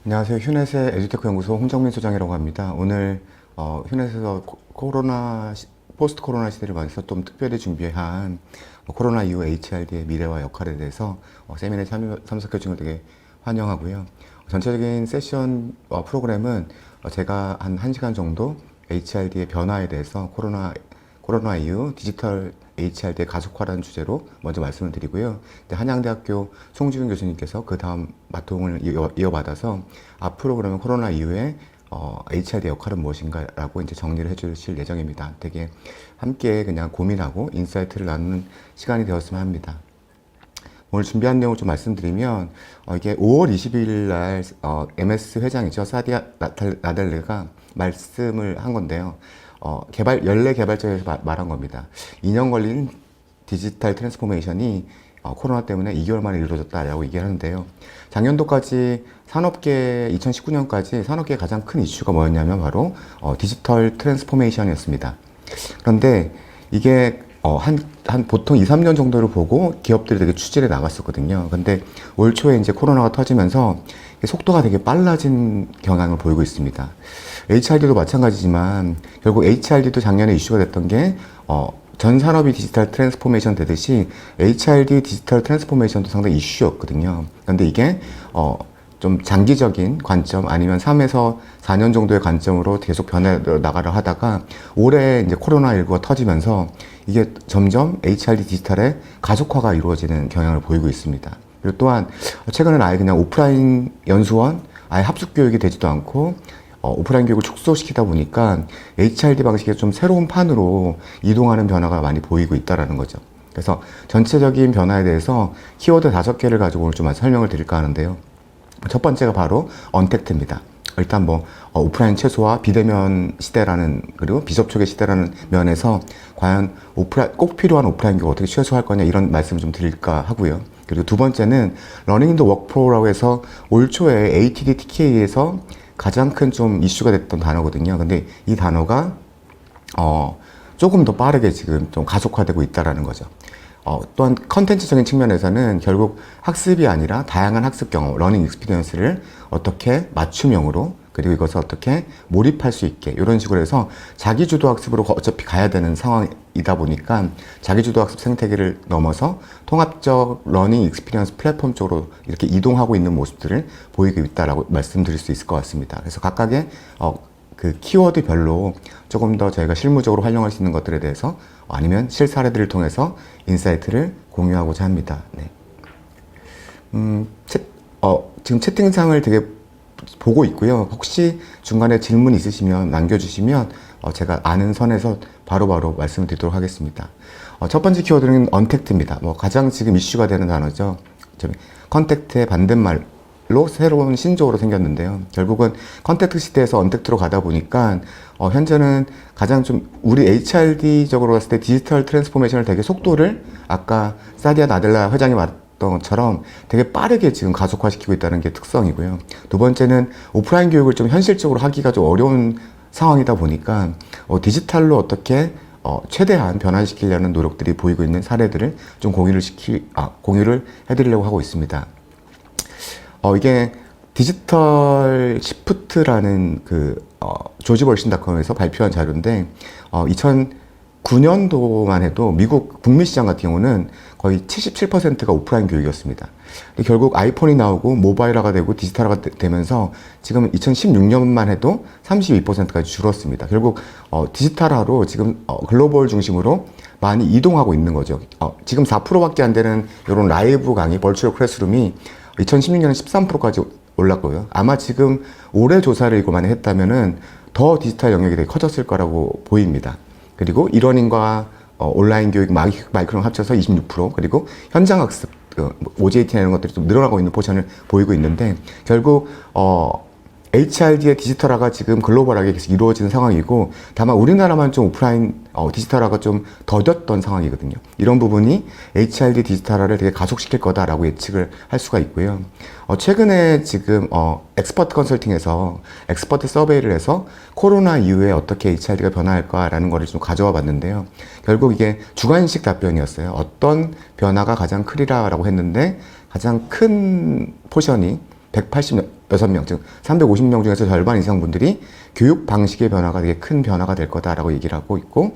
안녕하세요. 휴넷의 에듀테크 연구소 홍정민 소장이라고 합니다. 오늘 휴넷에서 포스트 코로나 시대를 맞아서 좀 특별히 준비한 코로나 이후 HRD의 미래와 역할에 대해서 세미나에 참석해 주신 걸 되게 환영하고요. 전체적인 세션 프로그램은 제가 한 1시간 정도 HRD의 변화에 대해서 코로나 이후 디지털 HRD의 가속화라는 주제로 먼저 말씀을 드리고요. 한양대학교 송지훈 교수님께서 그 다음 바통을 이어받아서 앞으로 그러면 코로나 이후에 HRD 역할은 무엇인가라고 이제 정리를 해주실 예정입니다. 되게 함께 그냥 고민하고 인사이트를 나누는 시간이 되었으면 합니다. 오늘 준비한 내용을 좀 말씀드리면 이게 5월 20일 날 MS 회장이죠. 사디아 나델레가 말씀을 한 건데요. 연례 개발자에서 말한 겁니다. 2년 걸린 디지털 트랜스포메이션이 코로나 때문에 2개월 만에 이루어졌다라고 얘기를 하는데요. 작년도까지 2019년까지 산업계의 가장 큰 이슈가 뭐였냐면 바로 디지털 트랜스포메이션이었습니다. 그런데 이게 보통 2, 3년 정도를 보고 기업들이 되게 추진해 나갔었거든요. 근데 올 초에 이제 코로나가 터지면서 속도가 되게 빨라진 경향을 보이고 있습니다. HRD도 마찬가지지만 결국 HRD도 작년에 이슈가 됐던 게 전 산업이 디지털 트랜스포메이션 되듯이 HRD 디지털 트랜스포메이션도 상당히 이슈였거든요. 근데 이게 좀 장기적인 관점 아니면 3에서 4년 정도의 관점으로 계속 변해 나가려 하다가 올해 이제 코로나19가 터지면서 이게 점점 HRD 디지털의 가속화가 이루어지는 경향을 보이고 있습니다. 그리고 또한 최근에는 아예 그냥 오프라인 연수원 아예 합숙 교육이 되지도 않고 오프라인 교육을 축소시키다 보니까 HRD 방식의 좀 새로운 판으로 이동하는 변화가 많이 보이고 있다는 거죠. 그래서 전체적인 변화에 대해서 키워드 5개를 가지고 오늘 좀 설명을 드릴까 하는데요. 첫 번째가 바로 언택트입니다. 일단 오프라인 최소화, 비대면 시대라는, 그리고 비접촉의 시대라는 면에서 과연 꼭 필요한 오프라인 교육 어떻게 최소화할 거냐 이런 말씀을 좀 드릴까 하고요. 그리고 두 번째는 러닝 인 더 워크프로라고 해서 올 초에 ATD TK에서 가장 큰 좀 이슈가 됐던 단어거든요. 근데 이 단어가 조금 더 빠르게 지금 좀 가속화되고 있다라는 거죠. 또한 컨텐츠적인 측면에서는 결국 학습이 아니라 다양한 학습 경험, 러닝 익스피리언스를 어떻게 맞춤형으로 그리고 이것을 어떻게 몰입할 수 있게 이런 식으로 해서 자기주도 학습으로 어차피 가야 되는 상황이다 보니까 자기주도 학습 생태계를 넘어서 통합적 러닝 익스피리언스 플랫폼 쪽으로 이렇게 이동하고 있는 모습들을 보이고 있다라고 말씀드릴 수 있을 것 같습니다. 그래서 각각의 그 키워드별로 조금 더 저희가 실무적으로 활용할 수 있는 것들에 대해서 아니면 실사례들을 통해서 인사이트를 공유하고자 합니다. 네. 지금 채팅창을 되게 보고 있고요. 혹시 중간에 질문 있으시면 남겨주시면 제가 아는 선에서 바로바로 말씀을 드리도록 하겠습니다. 첫 번째 키워드는 언택트입니다. 가장 지금 이슈가 되는 단어죠. 컨택트의 반대말로 새로운 신조어로 생겼는데요. 결국은 컨택트 시대에서 언택트로 가다 보니까 현재는 가장 좀 우리 HRD적으로 봤을 때 디지털 트랜스포메이션을 되게 속도를 아까 사디아 나델라 회장이 말했던 것처럼 되게 빠르게 지금 가속화시키고 있다는 게 특성이고요. 두 번째는 오프라인 교육을 좀 현실적으로 하기가 좀 어려운 상황이다 보니까 디지털로 어떻게 최대한 변화시키려는 노력들이 보이고 있는 사례들을 좀 공유를 해드리려고 하고 있습니다. 이게 디지털 시프트라는 조지 벌신닷컴에서 발표한 자료인데 2009년도만 해도 미국 북미 시장 같은 경우는 거의 77%가 오프라인 교육이었습니다. 근데 결국 아이폰이 나오고 모바일화가 되고 디지털화가 되면서 지금 2016년만 해도 32%까지 줄었습니다. 결국 디지털화로 지금 글로벌 중심으로 많이 이동하고 있는 거죠. 지금 4%밖에 안 되는 이런 라이브 강의, 버추얼 클래스룸이 2016년에 13%까지 올랐고요. 아마 지금 올해 조사를 이거 많이 했다면은 더 디지털 영역이 되게 커졌을 거라고 보입니다. 그리고 이러닝과 온라인 교육, 마이크로랑 합쳐서 26%, 그리고 현장 학습, OJT 이런 것들이 좀 늘어나고 있는 포션을 보이고 있는데, 결국, HRD의 디지털화가 지금 글로벌하게 계속 이루어지는 상황이고, 다만 우리나라만 좀 오프라인 디지털화가 좀 더뎠던 상황이거든요. 이런 부분이 HRD 디지털화를 되게 가속시킬 거다라고 예측을 할 수가 있고요. 최근에 지금 엑스퍼트 컨설팅에서 엑스퍼트 서베이를 해서 코로나 이후에 어떻게 HRD가 변화할까라는 거를 좀 가져와 봤는데요. 결국 이게 주관식 답변이었어요. 어떤 변화가 가장 크리라라고 했는데 가장 큰 포션이 186명, 즉 350명 중에서 절반 이상 분들이 교육 방식의 변화가 되게 큰 변화가 될 거다라고 얘기를 하고 있고,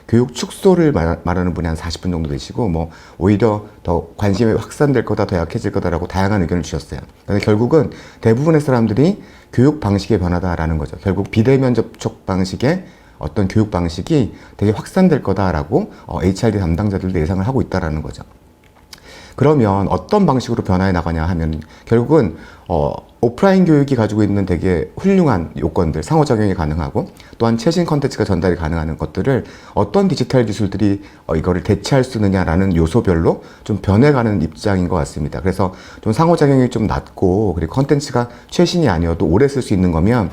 교육 축소를 말하는 분이 한 40분 정도 되시고, 뭐 오히려 더 관심이 확산될 거다, 더 약해질 거다라고 다양한 의견을 주셨어요. 근데 결국은 대부분의 사람들이 교육 방식의 변화다라는 거죠. 결국 비대면 접촉 방식의 어떤 교육 방식이 되게 확산될 거다라고 HRD 담당자들도 예상을 하고 있다라는 거죠. 그러면 어떤 방식으로 변화해 나가냐 하면 결국은 오프라인 교육이 가지고 있는 되게 훌륭한 요건들, 상호작용이 가능하고 또한 최신 컨텐츠가 전달이 가능한 것들을 어떤 디지털 기술들이 이거를 대체할 수 있느냐라는 요소별로 좀 변해가는 입장인 것 같습니다. 그래서 좀 상호작용이 좀 낮고 그리고 컨텐츠가 최신이 아니어도 오래 쓸 수 있는 거면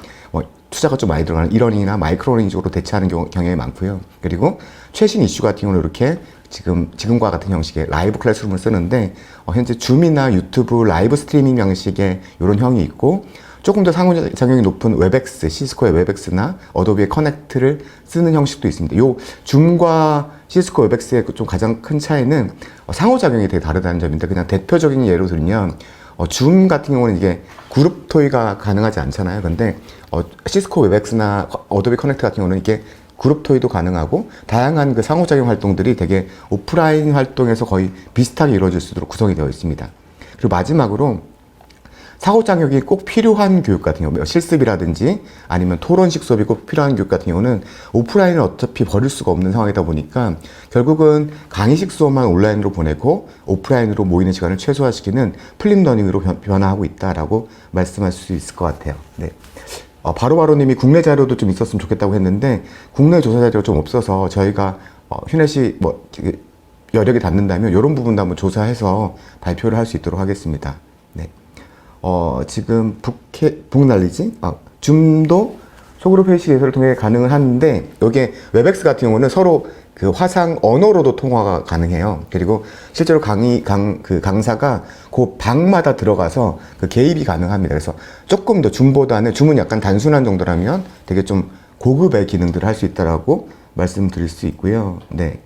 투자가 좀 많이 들어가는 이러닝이나 마이크로러닝 쪽으로 대체하는 경향이 많고요. 그리고 최신 이슈 같은 경우는 이렇게 지금과 같은 형식의 라이브 클래스룸을 쓰는데 현재 줌이나 유튜브 라이브 스트리밍 양식의 이런 형이 있고 조금 더 상호작용이 높은 웹엑스, 시스코의 웹엑스나 어도비의 커넥트를 쓰는 형식도 있습니다. 요 줌과 시스코 웹엑스의 좀 가장 큰 차이는 상호작용이 되게 다르다는 점인데 그냥 대표적인 예로 들면 줌 같은 경우는 이게 그룹 토의가 가능하지 않잖아요. 근데 시스코 웹엑스나 어도비 커넥트 같은 경우는 이게 그룹 토의도 가능하고 다양한 그 상호작용 활동들이 되게 오프라인 활동에서 거의 비슷하게 이루어질 수 있도록 구성이 되어 있습니다. 그리고 마지막으로 상호작용이 꼭 필요한 교육 같은 경우, 실습이라든지 아니면 토론식 수업이 꼭 필요한 교육 같은 경우는 오프라인을 어차피 버릴 수가 없는 상황이다 보니까 결국은 강의식 수업만 온라인으로 보내고 오프라인으로 모이는 시간을 최소화시키는 플립러닝으로 변화하고 있다라고 말씀할 수 있을 것 같아요. 네. 바로바로님이 국내 자료도 좀 있었으면 좋겠다고 했는데 국내 조사 자료가 좀 없어서 저희가 휴넷이 여력이 닿는다면 이런 부분도 한번 조사해서 발표를 할 수 있도록 하겠습니다. 네. 지금 북날리지? 줌도 소그룹 회의 예설을 통해 가능은 하는데 여기에 웹엑스 같은 경우는 서로 그 화상 언어로도 통화가 가능해요. 그리고 실제로 강사가 그 방마다 들어가서 그 개입이 가능합니다. 그래서 조금 더 줌보다는 줌은 약간 단순한 정도라면 되게 좀 고급의 기능들을 할 수 있다라고 말씀드릴 수 있고요. 네.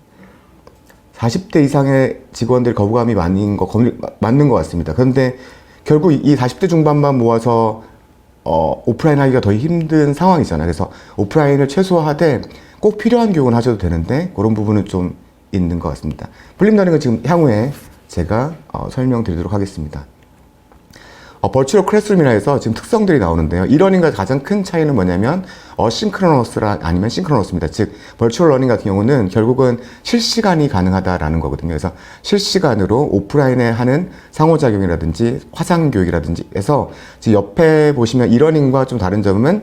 40대 이상의 직원들 거부감이 맞는 것 같습니다. 그런데 결국 이 40대 중반만 모아서 오프라인 하기가 더 힘든 상황이잖아요. 그래서 오프라인을 최소화하되 꼭 필요한 교육은 하셔도 되는데 그런 부분은 좀 있는 것 같습니다. 플립러닝은 지금 향후에 제가 설명드리도록 하겠습니다. 버추얼 클래스룸이라 해서 지금 특성들이 나오는데요. 이러닝과 가장 큰 차이는 뭐냐면 어싱크로너스라 아니면 싱크로너스입니다. 즉 버추얼 러닝 같은 경우는 결국은 실시간이 가능하다라는 거거든요. 그래서 실시간으로 오프라인에 하는 상호작용이라든지 화상교육이라든지 해서 지금 옆에 보시면 이러닝과 좀 다른 점은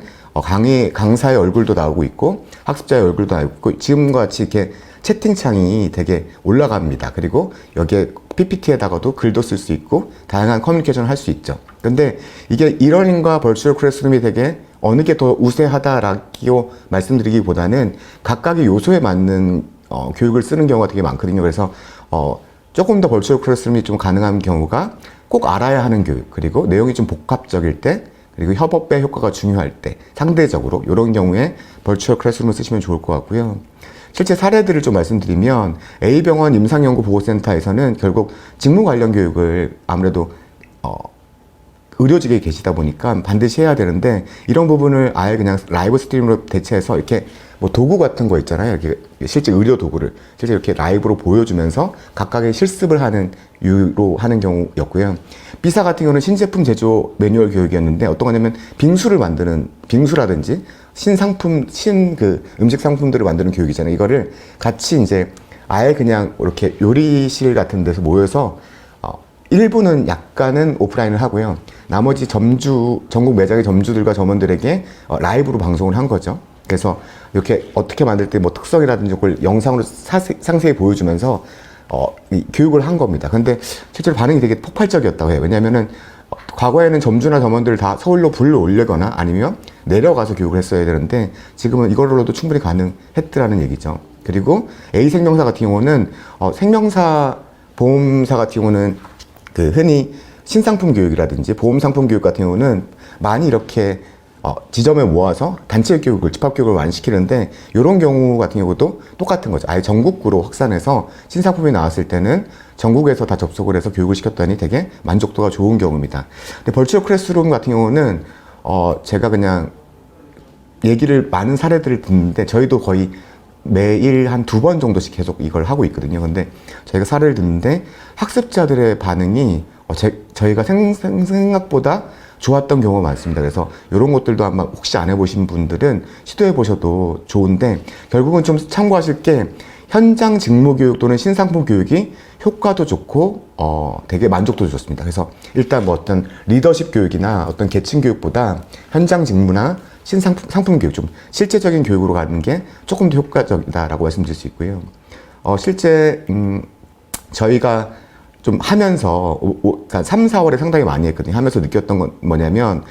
강사의 얼굴도 나오고 있고 학습자의 얼굴도 나오고 있고 지금과 같이 이렇게 채팅창이 되게 올라갑니다. 그리고 여기에 PPT에다가도 글도 쓸 수 있고 다양한 커뮤니케이션을 할 수 있죠. 근데 이게 이러닝과 버추얼 클래스룸이 되게 어느 게 더 우세하다라고 말씀드리기보다는 각각의 요소에 맞는 교육을 쓰는 경우가 되게 많거든요. 그래서 조금 더 버추얼 클래스룸이 좀 가능한 경우가 꼭 알아야 하는 교육, 그리고 내용이 좀 복합적일 때, 그리고 협업의 효과가 중요할 때 상대적으로 이런 경우에 버추얼 클래스룸을 쓰시면 좋을 것 같고요. 실제 사례들을 좀 말씀드리면 A병원 임상연구보호센터에서는 결국 직무 관련 교육을 아무래도 의료직에 계시다 보니까 반드시 해야 되는데 이런 부분을 아예 그냥 라이브 스트림으로 대체해서 이렇게 뭐 도구 같은 거 있잖아요. 이렇게 실제 의료 도구를 실제 이렇게 라이브로 보여주면서 각각의 실습을 하는 유로 하는 경우였고요. B사 같은 경우는 신제품 제조 매뉴얼 교육이었는데 어떤 거냐면 빙수라든지 음식 상품들을 만드는 교육이잖아요. 이거를 같이 이제 아예 그냥 이렇게 요리실 같은 데서 모여서 일부는 약간은 오프라인을 하고요. 나머지 전국 매장의 점주들과 점원들에게 라이브로 방송을 한 거죠. 그래서 이렇게 어떻게 만들 때 뭐 특성이라든지 그걸 영상으로 상세히 보여주면서 교육을 한 겁니다. 근데 실제로 반응이 되게 폭발적이었다고 해요. 왜냐면은 과거에는 점주나 점원들을 다 서울로 불러 올리거나 아니면 내려가서 교육을 했어야 되는데 지금은 이걸로도 충분히 가능했더라는 얘기죠. 그리고 A생명사 같은 경우는 생명사 보험사 같은 경우는 흔히 신상품 교육이라든지 보험 상품 교육 같은 경우는 많이 이렇게 지점에 모아서 단체 교육을, 집합교육을 완시키는데 이런 경우 같은 경우도 똑같은 거죠. 아예 전국구로 확산해서 신상품이 나왔을 때는 전국에서 다 접속을 해서 교육을 시켰더니 되게 만족도가 좋은 경우입니다. 근데 벌추얼 클래스룸 같은 경우는 제가 그냥 얘기를 많은 사례들을 듣는데 저희도 거의 매일 한 2번 정도씩 계속 이걸 하고 있거든요. 근데 저희가 사례를 듣는데 학습자들의 반응이 저희가 생각보다 좋았던 경우가 많습니다. 그래서 이런 것들도 아마 혹시 안 해보신 분들은 시도해 보셔도 좋은데 결국은 좀 참고하실 게 현장 직무 교육 또는 신상품 교육이 효과도 좋고 되게 만족도도 좋습니다. 그래서 일단 뭐 어떤 리더십 교육이나 어떤 계층 교육보다 현장 직무나 신상품 교육, 좀 실제적인 교육으로 가는 게 조금 더 효과적이다라고 말씀드릴 수 있고요. 실제 저희가 좀 하면서 그러니까 3, 4월에 상당히 많이 했거든요. 하면서 느꼈던 건 뭐냐면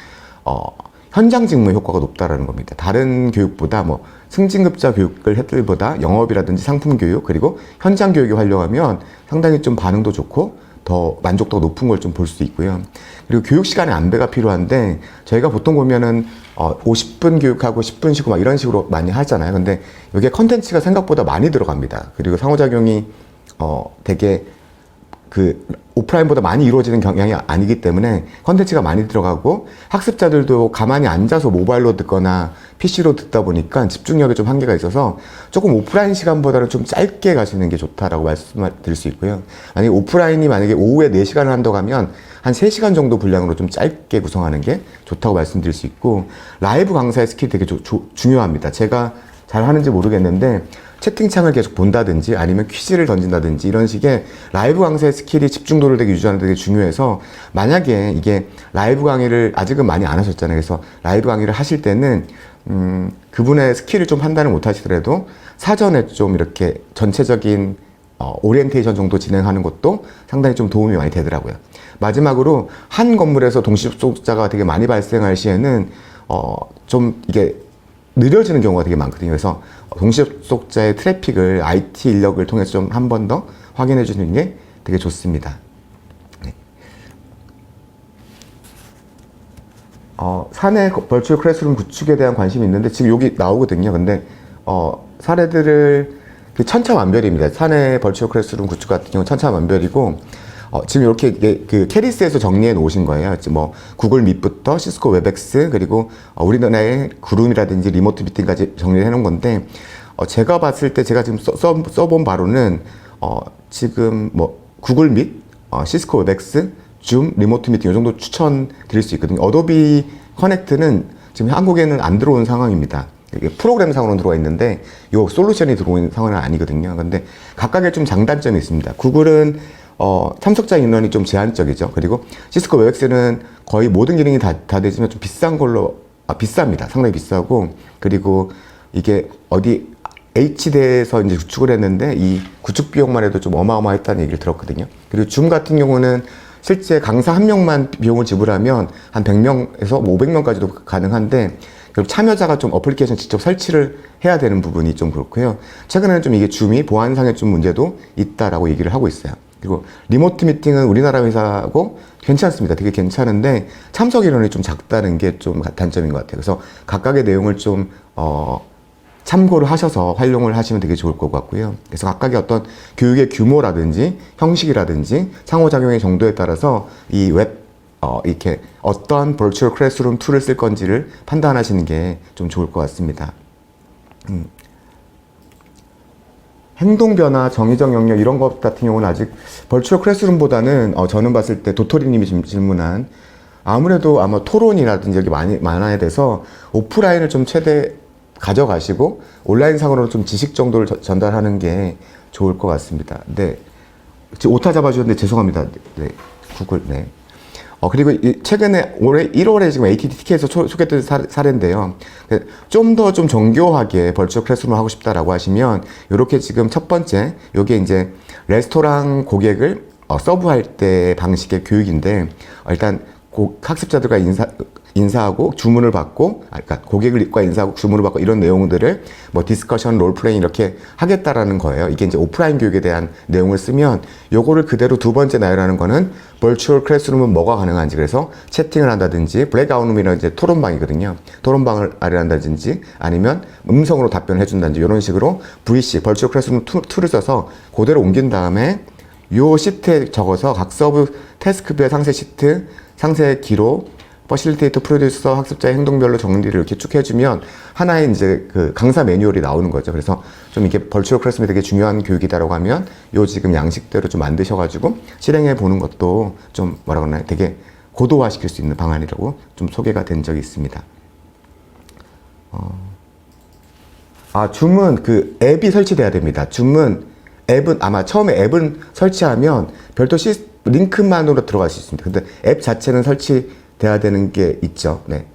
현장 직무의 효과가 높다라는 겁니다. 다른 교육보다 뭐 승진급자 교육을 했을 보다 영업이라든지 상품 교육 그리고 현장 교육이 활용하면 상당히 좀 반응도 좋고 더 만족도가 높은 걸 좀 볼 수 있고요. 그리고 교육 시간에 안배가 필요한데 저희가 보통 보면은 50분 교육하고 10분 쉬고 막 이런 식으로 많이 하잖아요. 근데 이게 컨텐츠가 생각보다 많이 들어갑니다. 그리고 상호작용이 되게 오프라인보다 많이 이루어지는 경향이 아니기 때문에 컨텐츠가 많이 들어가고 학습자들도 가만히 앉아서 모바일로 듣거나 PC로 듣다 보니까 집중력에 좀 한계가 있어서 조금 오프라인 시간보다는 좀 짧게 가시는 게 좋다라고 말씀드릴 수 있고요. 만약에 오프라인이 만약에 오후에 4시간을 한다고 하면 한 3시간 정도 분량으로 좀 짧게 구성하는 게 좋다고 말씀드릴 수 있고 라이브 강사의 스킬이 되게 중요합니다. 제가 잘 하는지 모르겠는데 채팅창을 계속 본다든지 아니면 퀴즈를 던진다든지 이런 식의 라이브 강사의 스킬이 집중도를 되게 유지하는 데 되게 중요해서 만약에 이게 라이브 강의를 아직은 많이 안 하셨잖아요. 그래서 라이브 강의를 하실 때는 그분의 스킬을 좀 판단을 못 하시더라도 사전에 좀 이렇게 전체적인 오리엔테이션 정도 진행하는 것도 상당히 좀 도움이 많이 되더라고요. 마지막으로 한 건물에서 동시 접속자가 되게 많이 발생할 시에는 좀 이게 느려지는 경우가 되게 많거든요. 그래서 동시 접속자의 트래픽을 IT 인력을 통해서 좀 한 번 더 확인해 주는 게 되게 좋습니다. 네. 사내 벌추얼 클래스룸 구축에 대한 관심이 있는데 지금 여기 나오거든요. 근데 사례들을 천차만별입니다. 사내 벌추얼 클래스룸 구축 같은 경우는 천차만별이고 지금 이렇게 캐리스에서 정리해 놓으신 거예요. 뭐 구글 밋부터 시스코 웹엑스 그리고 우리나라의 그룸이라든지 리모트 미팅까지 정리를 해 놓은 건데 제가 봤을 때 제가 지금 써본 바로는 지금 뭐 구글 밋, 시스코 웹엑스, 줌, 리모트 미팅 이 정도 추천드릴 수 있거든요. 어도비 커넥트는 지금 한국에는 안 들어온 상황입니다. 이게 프로그램상으로 들어와 있는데 이 솔루션이 들어온 상황은 아니거든요. 근데 각각의 좀 장단점이 있습니다. 구글은 참석자 인원이 좀 제한적이죠. 그리고 시스코 웹엑스는 거의 모든 기능이 다 되지만 좀 비싼 걸로 비쌉니다. 상당히 비싸고 그리고 이게 어디 H대에서 이제 구축을 했는데 이 구축 비용만 해도 좀 어마어마했다는 얘기를 들었거든요. 그리고 줌 같은 경우는 실제 강사 한 명만 비용을 지불하면 한 100명에서 500명까지도 가능한데 참여자가 좀 어플리케이션 직접 설치를 해야 되는 부분이 좀 그렇고요. 최근에는 좀 이게 줌이 보안상의 좀 문제도 있다라고 얘기를 하고 있어요. 그리고 리모트 미팅은 우리나라 회사고 괜찮습니다. 되게 괜찮은데 참석 인원이 좀 작다는 게 좀 단점인 것 같아요. 그래서 각각의 내용을 좀 참고를 하셔서 활용을 하시면 되게 좋을 것 같고요. 그래서 각각의 어떤 교육의 규모라든지 형식이라든지 상호작용의 정도에 따라서 이 이렇게 어떤 버추얼 클래스룸 툴을 쓸 건지를 판단하시는 게 좀 좋을 것 같습니다. 행동 변화, 정의적 영역 이런 것 같은 경우는 아직 벌추얼 클래스룸보다는 저는 봤을 때 도토리님이 질문한 아무래도 아마 토론이라든지 이렇게 많아야 돼서 오프라인을 좀 최대 가져가시고 온라인상으로 좀 지식 정도를 전달하는 게 좋을 것 같습니다. 네. 지금 오타 잡아주셨는데 죄송합니다. 네. 구글, 네. 그리고 최근에 올해 1월에 지금 ATTK에서 소개된 사례인데요. 좀 더 좀 정교하게 벌추얼 클래스룸을 하고 싶다라고 하시면, 이렇게 지금 첫 번째, 요게 이제 레스토랑 고객을 서브할 때 방식의 교육인데, 일단 학습자들과 인사하고 주문을 받고, 그러니까 고객과 인사하고 주문을 받고 이런 내용들을 뭐 디스커션, 롤플레잉 이렇게 하겠다라는 거예요. 이게 이제 오프라인 교육에 대한 내용을 쓰면 요거를 그대로 두 번째 나열하는 거는 버추얼 클래스룸은 뭐가 가능한지, 그래서 채팅을 한다든지 블랙아웃룸이라는 이제 토론방이거든요. 토론방을 한다든지 아니면 음성으로 답변을 해준다든지 이런 식으로 VC, 버추얼 클래스룸 툴을 써서 그대로 옮긴 다음에 요 시트에 적어서 각 서브 태스크별 상세 시트, 상세 기록, 퍼실리테이터, 프로듀서, 학습자의 행동별로 정리를 이렇게 쭉 해주면 하나의 이제 그 강사 매뉴얼이 나오는 거죠. 그래서 좀 이게 버추얼 클래스룸이 되게 중요한 교육이다라고 하면 요 지금 양식대로 좀 만드셔가지고 실행해 보는 것도 좀 뭐라 그러나요? 되게 고도화시킬 수 있는 방안이라고 좀 소개가 된 적이 있습니다. 줌은 그 앱이 설치돼야 됩니다. 줌은 앱은 아마 처음에 앱은 설치하면 별도 링크만으로 들어갈 수 있습니다. 근데 앱 자체는 설치돼야 되는 게 있죠. 네.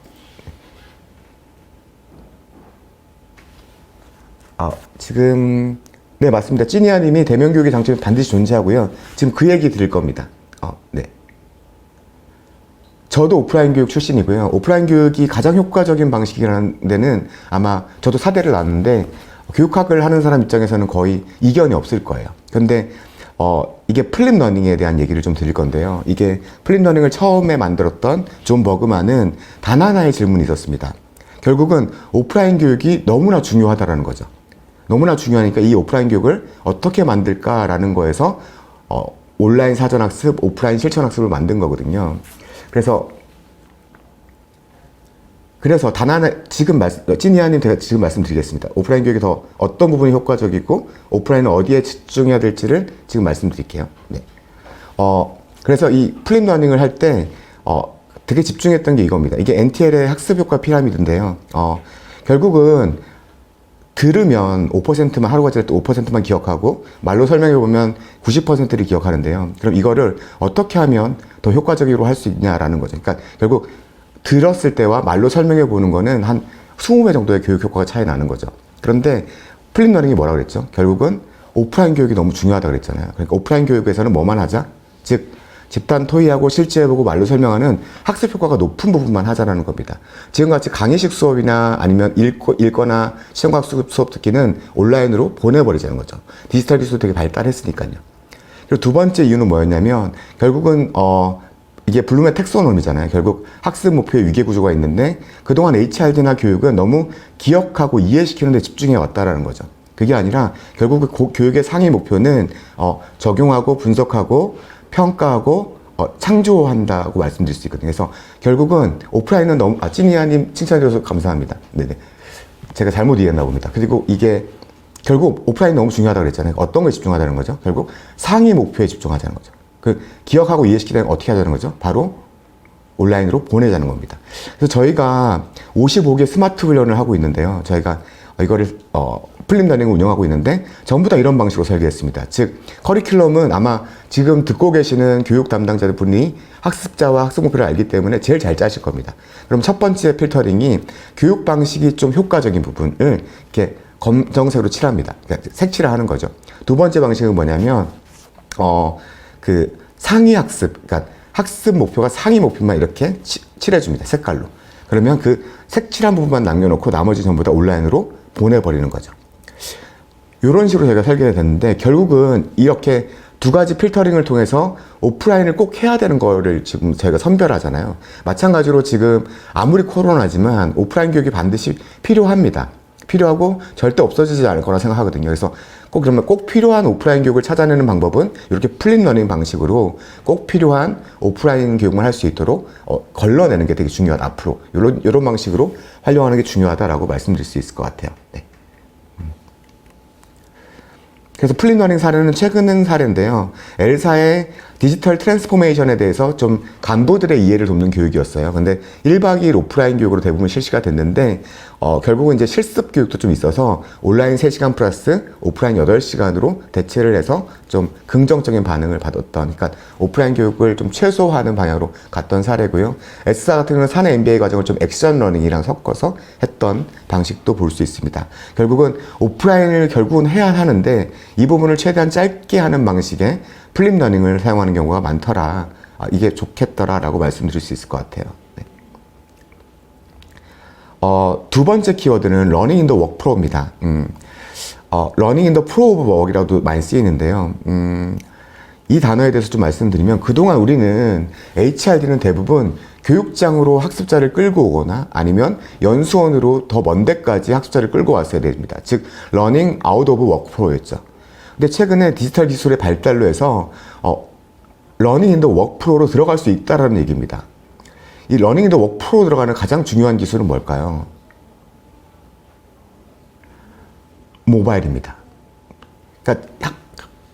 지금 네 맞습니다. 찌니아님이 대면 교육의 장점이 반드시 존재하고요. 지금 그 얘기 드릴 겁니다. 네. 저도 오프라인 교육 출신이고요. 오프라인 교육이 가장 효과적인 방식이라는 데는 아마 저도 사대를 나눴는데 교육학을 하는 사람 입장에서는 거의 이견이 없을 거예요. 근데 이게 플립 러닝에 대한 얘기를 좀 드릴 건데요. 이게 플립 러닝을 처음에 만들었던 존 버그만은 단 하나의 질문이 있었습니다. 결국은 오프라인 교육이 너무나 중요하다라는 거죠. 너무나 중요하니까 이 오프라인 교육을 어떻게 만들까라는 거에서 온라인 사전학습, 오프라인 실천학습을 만든 거거든요. 그래서 단 하나, 찐이하님 제가 지금 말씀드리겠습니다. 오프라인 교육이 더 어떤 부분이 효과적이고, 오프라인은 어디에 집중해야 될지를 지금 말씀드릴게요. 네. 그래서 이 플립 러닝을 할 때, 되게 집중했던 게 이겁니다. 이게 NTL의 학습 효과 피라미드인데요. 결국은 들으면 5%만, 하루가 지날 때 5%만 기억하고, 말로 설명해보면 90%를 기억하는데요. 그럼 이거를 어떻게 하면 더 효과적으로 할 수 있냐라는 거죠. 그러니까 결국 들었을 때와 말로 설명해 보는 거는 한 20배 정도의 교육 효과가 차이 나는 거죠. 그런데 플립 러닝이 뭐라 그랬죠? 결국은 오프라인 교육이 너무 중요하다 그랬잖아요. 그러니까 오프라인 교육에서는 뭐만 하자? 즉 집단 토의하고 실제해보고 말로 설명하는 학습 효과가 높은 부분만 하자라는 겁니다. 지금같이 강의식 수업이나 아니면 읽거나 시험과학 수업 듣기는 온라인으로 보내버리자는 거죠. 디지털 기술도 되게 발달했으니까요. 그리고 두 번째 이유는 뭐였냐면 결국은 이게 블룸의 텍소노미잖아요. 결국 학습 목표의 위계 구조가 있는데 그동안 HRD나 교육은 너무 기억하고 이해시키는 데 집중해 왔다라는 거죠. 그게 아니라 결국 교육의 상위 목표는 적용하고 분석하고 평가하고 창조한다고 말씀드릴 수 있거든요. 그래서 결국은 오프라인은 너무 찐이하님 칭찬해주셔서 감사합니다. 네네. 제가 잘못 이해했나 봅니다. 그리고 이게 결국 오프라인 너무 중요하다고 그랬잖아요. 어떤 거에 집중하자는 거죠? 결국 상위 목표에 집중하자는 거죠. 그 기억하고 이해시키려면 어떻게 하자는 거죠? 바로 온라인으로 보내자는 겁니다. 그래서 저희가 55개 스마트 훈련을 하고 있는데요. 저희가 이거를 플립 러닝을 운영하고 있는데 전부 다 이런 방식으로 설계했습니다. 즉 커리큘럼은 아마 지금 듣고 계시는 교육 담당자들 분이 학습자와 학습 목표를 알기 때문에 제일 잘 짜실 겁니다. 그럼 첫 번째 필터링이 교육 방식이 좀 효과적인 부분을 이렇게 검정색으로 칠합니다. 그러니까 색칠을 하는 거죠. 두 번째 방식은 뭐냐면 그 상위 학습, 그러니까 학습 목표가 상위 목표만 이렇게 칠해줍니다. 색깔로. 그러면 그 색칠한 부분만 남겨놓고 나머지 전부 다 온라인으로 보내버리는 거죠. 이런 식으로 저희가 설계가 됐는데 결국은 이렇게 두 가지 필터링을 통해서 오프라인을 꼭 해야 되는 거를 지금 저희가 선별하잖아요. 마찬가지로 지금 아무리 코로나지만 오프라인 교육이 반드시 필요합니다. 필요하고 절대 없어지지 않을 거라 생각하거든요. 그래서 그러면 꼭 필요한 오프라인 교육을 찾아내는 방법은 이렇게 플립 러닝 방식으로 꼭 필요한 오프라인 교육만 할 수 있도록 걸러내는 게 되게 중요하다. 앞으로 이런 방식으로 활용하는 게 중요하다라고 말씀드릴 수 있을 것 같아요. 네. 그래서 플립 러닝 사례는 최근 사례인데요. L사의 디지털 트랜스포메이션에 대해서 좀 간부들의 이해를 돕는 교육이었어요. 근데 1박 2일 오프라인 교육으로 대부분 실시가 됐는데 결국은 이제 실습 교육도 좀 있어서 온라인 3시간 플러스 오프라인 8시간으로 대체를 해서 좀 긍정적인 반응을 받았던, 그러니까 오프라인 교육을 좀 최소화하는 방향으로 갔던 사례고요. S사 같은 경우는 사내 MBA 과정을 좀 액션 러닝이랑 섞어서 했던 방식도 볼 수 있습니다. 결국은 오프라인을 결국은 해야 하는데 이 부분을 최대한 짧게 하는 방식의 플립 러닝을 사용하는 경우가 많더라. 이게 좋겠더라라고 말씀드릴 수 있을 것 같아요. 네. 두 번째 키워드는 Learning in the Work Flow입니다. Learning in the Flow of Work이라도 많이 쓰이는데요. 이 단어에 대해서 좀 말씀드리면 그동안 우리는 HRD는 대부분 교육장으로 학습자를 끌고 오거나 아니면 연수원으로 더 먼 데까지 학습자를 끌고 왔어야 됩니다. 즉 Learning out of Workflow였죠. 근데 최근에 디지털 기술의 발달로 해서 Learning in the Workflow로 들어갈 수 있다라는 얘기입니다. 이 Learning in the Workflow 들어가는 가장 중요한 기술은 뭘까요? 모바일입니다. 그러니까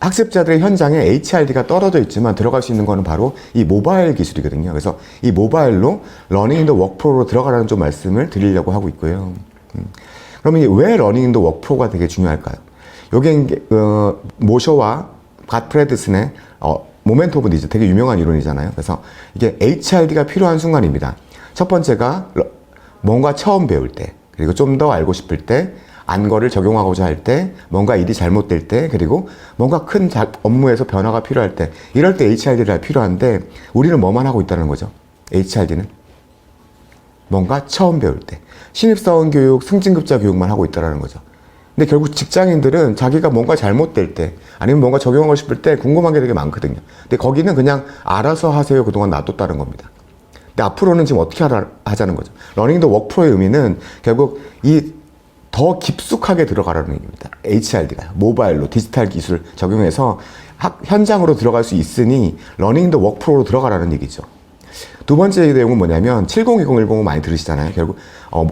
학습자들의 현장에 HRD가 떨어져 있지만 들어갈 수 있는 거는 바로 이 모바일 기술이거든요. 그래서 이 모바일로 Learning in the Workflow로 들어가라는 좀 말씀을 드리려고 하고 있고요. 그러면 왜 Learning in the Workflow가 되게 중요할까요? 요게 모셔와 갓프레드슨의 모멘트 오브 니즈 되게 유명한 이론이잖아요. 그래서 이게 HRD가 필요한 순간입니다. 첫 번째가 뭔가 처음 배울 때, 그리고 좀 더 알고 싶을 때, 안거를 적용하고자 할 때, 뭔가 일이 잘못될 때, 그리고 뭔가 큰 업무에서 변화가 필요할 때, 이럴 때 HRD가 필요한데 우리는 뭐만 하고 있다는 거죠? HRD는 뭔가 처음 배울 때, 신입사원 교육, 승진급자 교육만 하고 있다는 거죠. 근데 결국 직장인들은 자기가 뭔가 잘못될 때 아니면 뭔가 적용하고 싶을 때 궁금한 게 되게 많거든요. 근데 거기는 그냥 알아서 하세요 그동안 놔뒀다는 겁니다. 근데 앞으로는 지금 어떻게 하자는 거죠? 러닝 더 워크프로의 의미는 결국 이 더 깊숙하게 들어가라는 얘기입니다. HRD가 모바일로 디지털 기술 적용해서 현장으로 들어갈 수 있으니 러닝 더 워크프로로 들어가라는 얘기죠. 두 번째 내용은 뭐냐면 702010 많이 들으시잖아요. 결국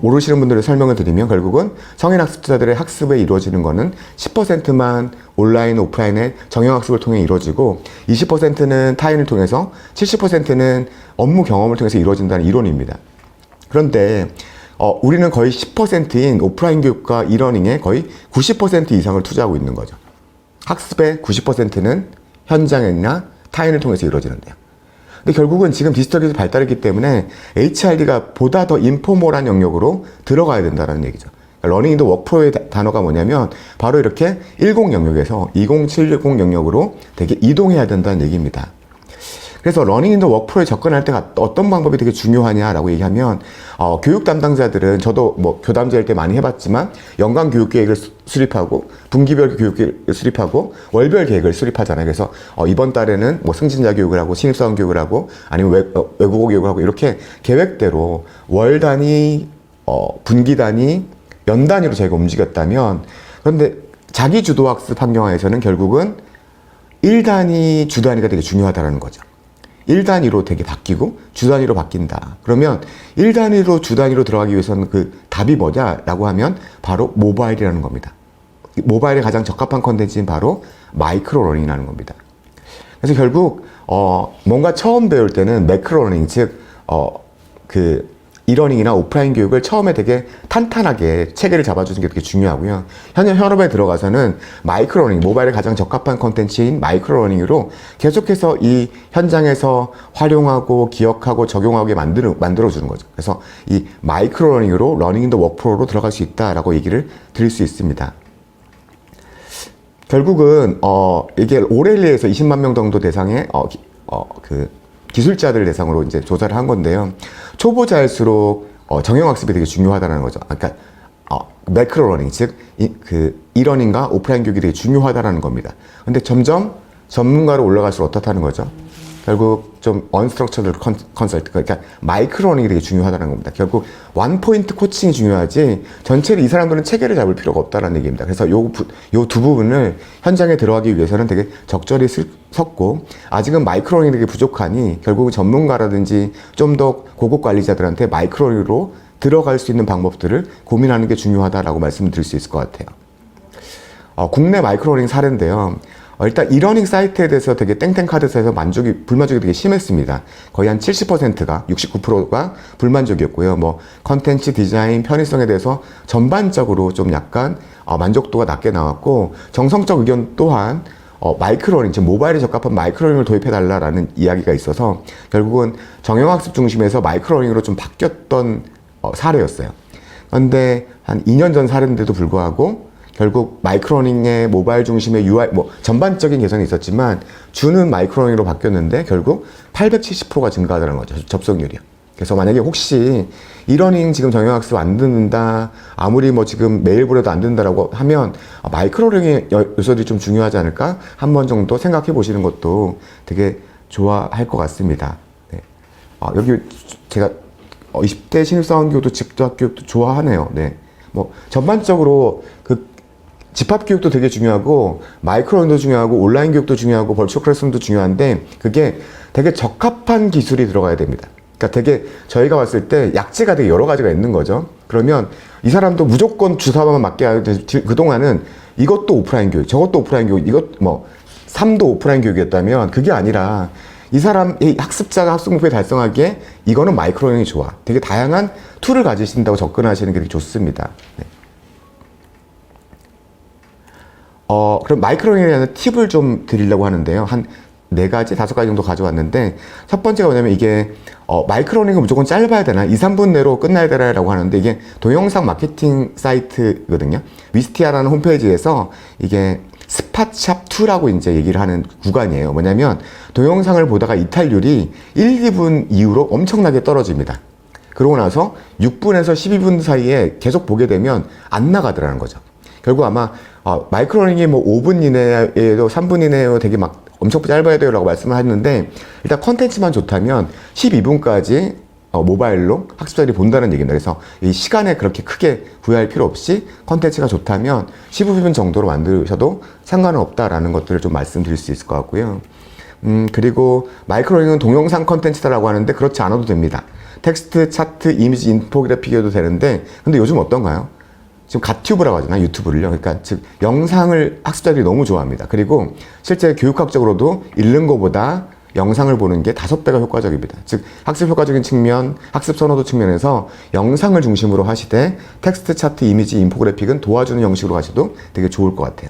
모르시는 분들을 설명을 드리면 결국은 성인 학습자들의 학습에 이루어지는 거는 10%만 온라인, 오프라인의 정형학습을 통해 이루어지고 20%는 타인을 통해서 70%는 업무 경험을 통해서 이루어진다는 이론입니다. 그런데 우리는 거의 10%인 오프라인 교육과 이러닝에 거의 90% 이상을 투자하고 있는 거죠. 학습의 90%는 현장이나 타인을 통해서 이루어지는데요. 근데 결국은 지금 디지털 기술이 발달했기 때문에 HRD가 보다 더 인포멀한 영역으로 들어가야 된다는 얘기죠. 러닝 인 더 워크프로의 단어가 뭐냐면 바로 이렇게 10 영역에서 2070 영역으로 되게 이동해야 된다는 얘기입니다. 그래서 러닝 인 더 워크프로에 접근할 때 어떤 방법이 되게 중요하냐라고 얘기하면 교육 담당자들은 저도 뭐 교담자일 때 많이 해봤지만 연간 교육 계획을 수립하고 분기별 교육 계획을 수립하고 월별 계획을 수립하잖아요. 그래서 이번 달에는 뭐 승진자 교육을 하고 신입사원 교육을 하고 아니면 외국어 교육을 하고 이렇게 계획대로 월 단위, 분기 단위, 연 단위로 저희가 움직였다면 그런데 자기 주도 학습 환경에서는 결국은 1단위, 주 단위가 되게 중요하다는 거죠. 1단위로 되게 바뀌고 주 단위로 바뀐다. 그러면 1단위로 주 단위로 들어가기 위해서는 그 답이 뭐냐라고 하면 바로 모바일이라는 겁니다. 모바일에 가장 적합한 컨텐츠는 바로 마이크로 러닝이라는 겁니다. 그래서 결국 뭔가 처음 배울 때는 매크로 러닝, 즉 이러닝이나 오프라인 교육을 처음에 되게 탄탄하게 체계를 잡아주는 게 되게 중요하고요. 현업에 들어가서는 마이크로러닝, 모바일에 가장 적합한 컨텐츠인 마이크로러닝으로 계속해서 이 현장에서 활용하고 기억하고 적용하게 만들어주는 거죠. 그래서 이 마이크로러닝으로 러닝 인 더 워크프로로 들어갈 수 있다라고 얘기를 드릴 수 있습니다. 결국은 이게 오렐리에서 20만 명 정도 대상의 기술자들 대상으로 이제 조사를 한 건데요. 초보자일수록 정형학습이 되게 중요하다는 거죠. 그러니까 매크로 러닝, 즉 이러닝과 오프라인 교육이 되게 중요하다는 겁니다. 근데 점점 전문가로 올라갈수록 어떻다는 거죠? 결국 좀 언스트럭처드 컨설트, 그러니까 마이크로 러닝이 되게 중요하다는 겁니다. 결국 원포인트 코칭이 중요하지 전체를 이 사람들은 체계를 잡을 필요가 없다는 얘기입니다. 그래서 요 두 부분을 현장에 들어가기 위해서는 되게 적절히 섞고 아직은 마이크로 러닝이 되게 부족하니 결국 전문가라든지 좀 더 고급 관리자들한테 마이크로 러닝으로 들어갈 수 있는 방법들을 고민하는 게 중요하다라고 말씀드릴 수 있을 것 같아요. 국내 마이크로 러닝 사례인데요. 일단 이러닝 사이트에 대해서 되게 땡땡카드사에서 불만족이 되게 심했습니다. 거의 한 70%가, 69%가 불만족이었고요. 뭐, 컨텐츠 디자인, 편의성에 대해서 전반적으로 좀 약간 만족도가 낮게 나왔고, 정성적 의견 또한 마이크로러닝, 즉 모바일에 적합한 마이크로러닝을 도입해달라라는 이야기가 있어서 결국은 정형학습 중심에서 마이크로러닝으로 좀 바뀌었던 사례였어요. 그런데 한 2년 전 사례인데도 불구하고 결국 마이크로러닝의 모바일 중심의 UI, 뭐 전반적인 개선이 있었지만 주는 마이크로러닝으로 바뀌었는데 결국 870%가 증가하다는 거죠. 접속률이요. 그래서 만약에 혹시 이러닝 지금 정형학습 안 듣는다, 아무리 뭐 지금 매일 보내도 안 듣는다라고 하면 마이크로러닝 요소들이 좀 중요하지 않을까? 한 번 정도 생각해 보시는 것도 되게 좋아할 것 같습니다. 네. 여기 제가 20대 신입사원 교육도 집합 교육도 좋아하네요. 네. 뭐 전반적으로 그 집합 교육도 되게 중요하고 마이크로러닝도 중요하고 온라인 교육도 중요하고 버추얼 클래스룸도 중요한데 그게 되게 적합한 기술이 들어가야 됩니다. 그러니까 되게 저희가 봤을 때 약재가 되게 여러 가지가 있는 거죠. 그러면 이 사람도 무조건 주사만 맞게 하는데 그동안은 이것도 오프라인 교육, 저것도 오프라인 교육, 이것 뭐 3도 오프라인 교육이었다면 그게 아니라 이 사람, 이 학습자가 학습 목표 달성하기에 이거는 마이크로러닝이 좋아. 되게 다양한 툴을 가지신다고 접근하시는 게 되게 좋습니다. 네. 그럼 마이크로러닝에 대한 팁을 좀 드리려고 하는데요. 한 4가지, 5가지 정도 가져왔는데 첫 번째가 뭐냐면 이게 마이크로러닝은 무조건 짧아야 되나? 2, 3분 내로 끝나야 되나라고 하는데 이게 동영상 마케팅 사이트거든요. 위스티아라는 홈페이지에서 이게 스팟샵2라고 이제 얘기를 하는 구간이에요. 뭐냐면 동영상을 보다가 이탈률이 1, 2분 이후로 엄청나게 떨어집니다. 그러고 나서 6분에서 12분 사이에 계속 보게 되면 안 나가더라는 거죠. 결국 아마 마이크로러닝이 뭐 5분 이내에도 3분 이내에도 되게 막 엄청 짧아야 돼요 라고 말씀을 하는데 일단 컨텐츠만 좋다면 12분까지 모바일로 학습자들이 본다는 얘기입니다. 그래서 이 시간에 그렇게 크게 부여할 필요 없이 컨텐츠가 좋다면 15분 정도로 만드셔도 상관은 없다라는 것들을 좀 말씀드릴 수 있을 것 같고요. 그리고 마이크로러닝은 동영상 컨텐츠다라고 하는데 그렇지 않아도 됩니다. 텍스트, 차트, 이미지, 인포그래픽이어도 되는데 근데 요즘 어떤가요? 지금 갓튜브라고 하잖아요. 유튜브를요. 그러니까 즉 영상을 학습자들이 너무 좋아합니다. 그리고 실제 교육학적으로도 읽는 것보다 영상을 보는 게 5배가 효과적입니다. 즉 학습 효과적인 측면, 학습 선호도 측면에서 영상을 중심으로 하시되 텍스트, 차트, 이미지, 인포그래픽은 도와주는 형식으로 하셔도 되게 좋을 것 같아요.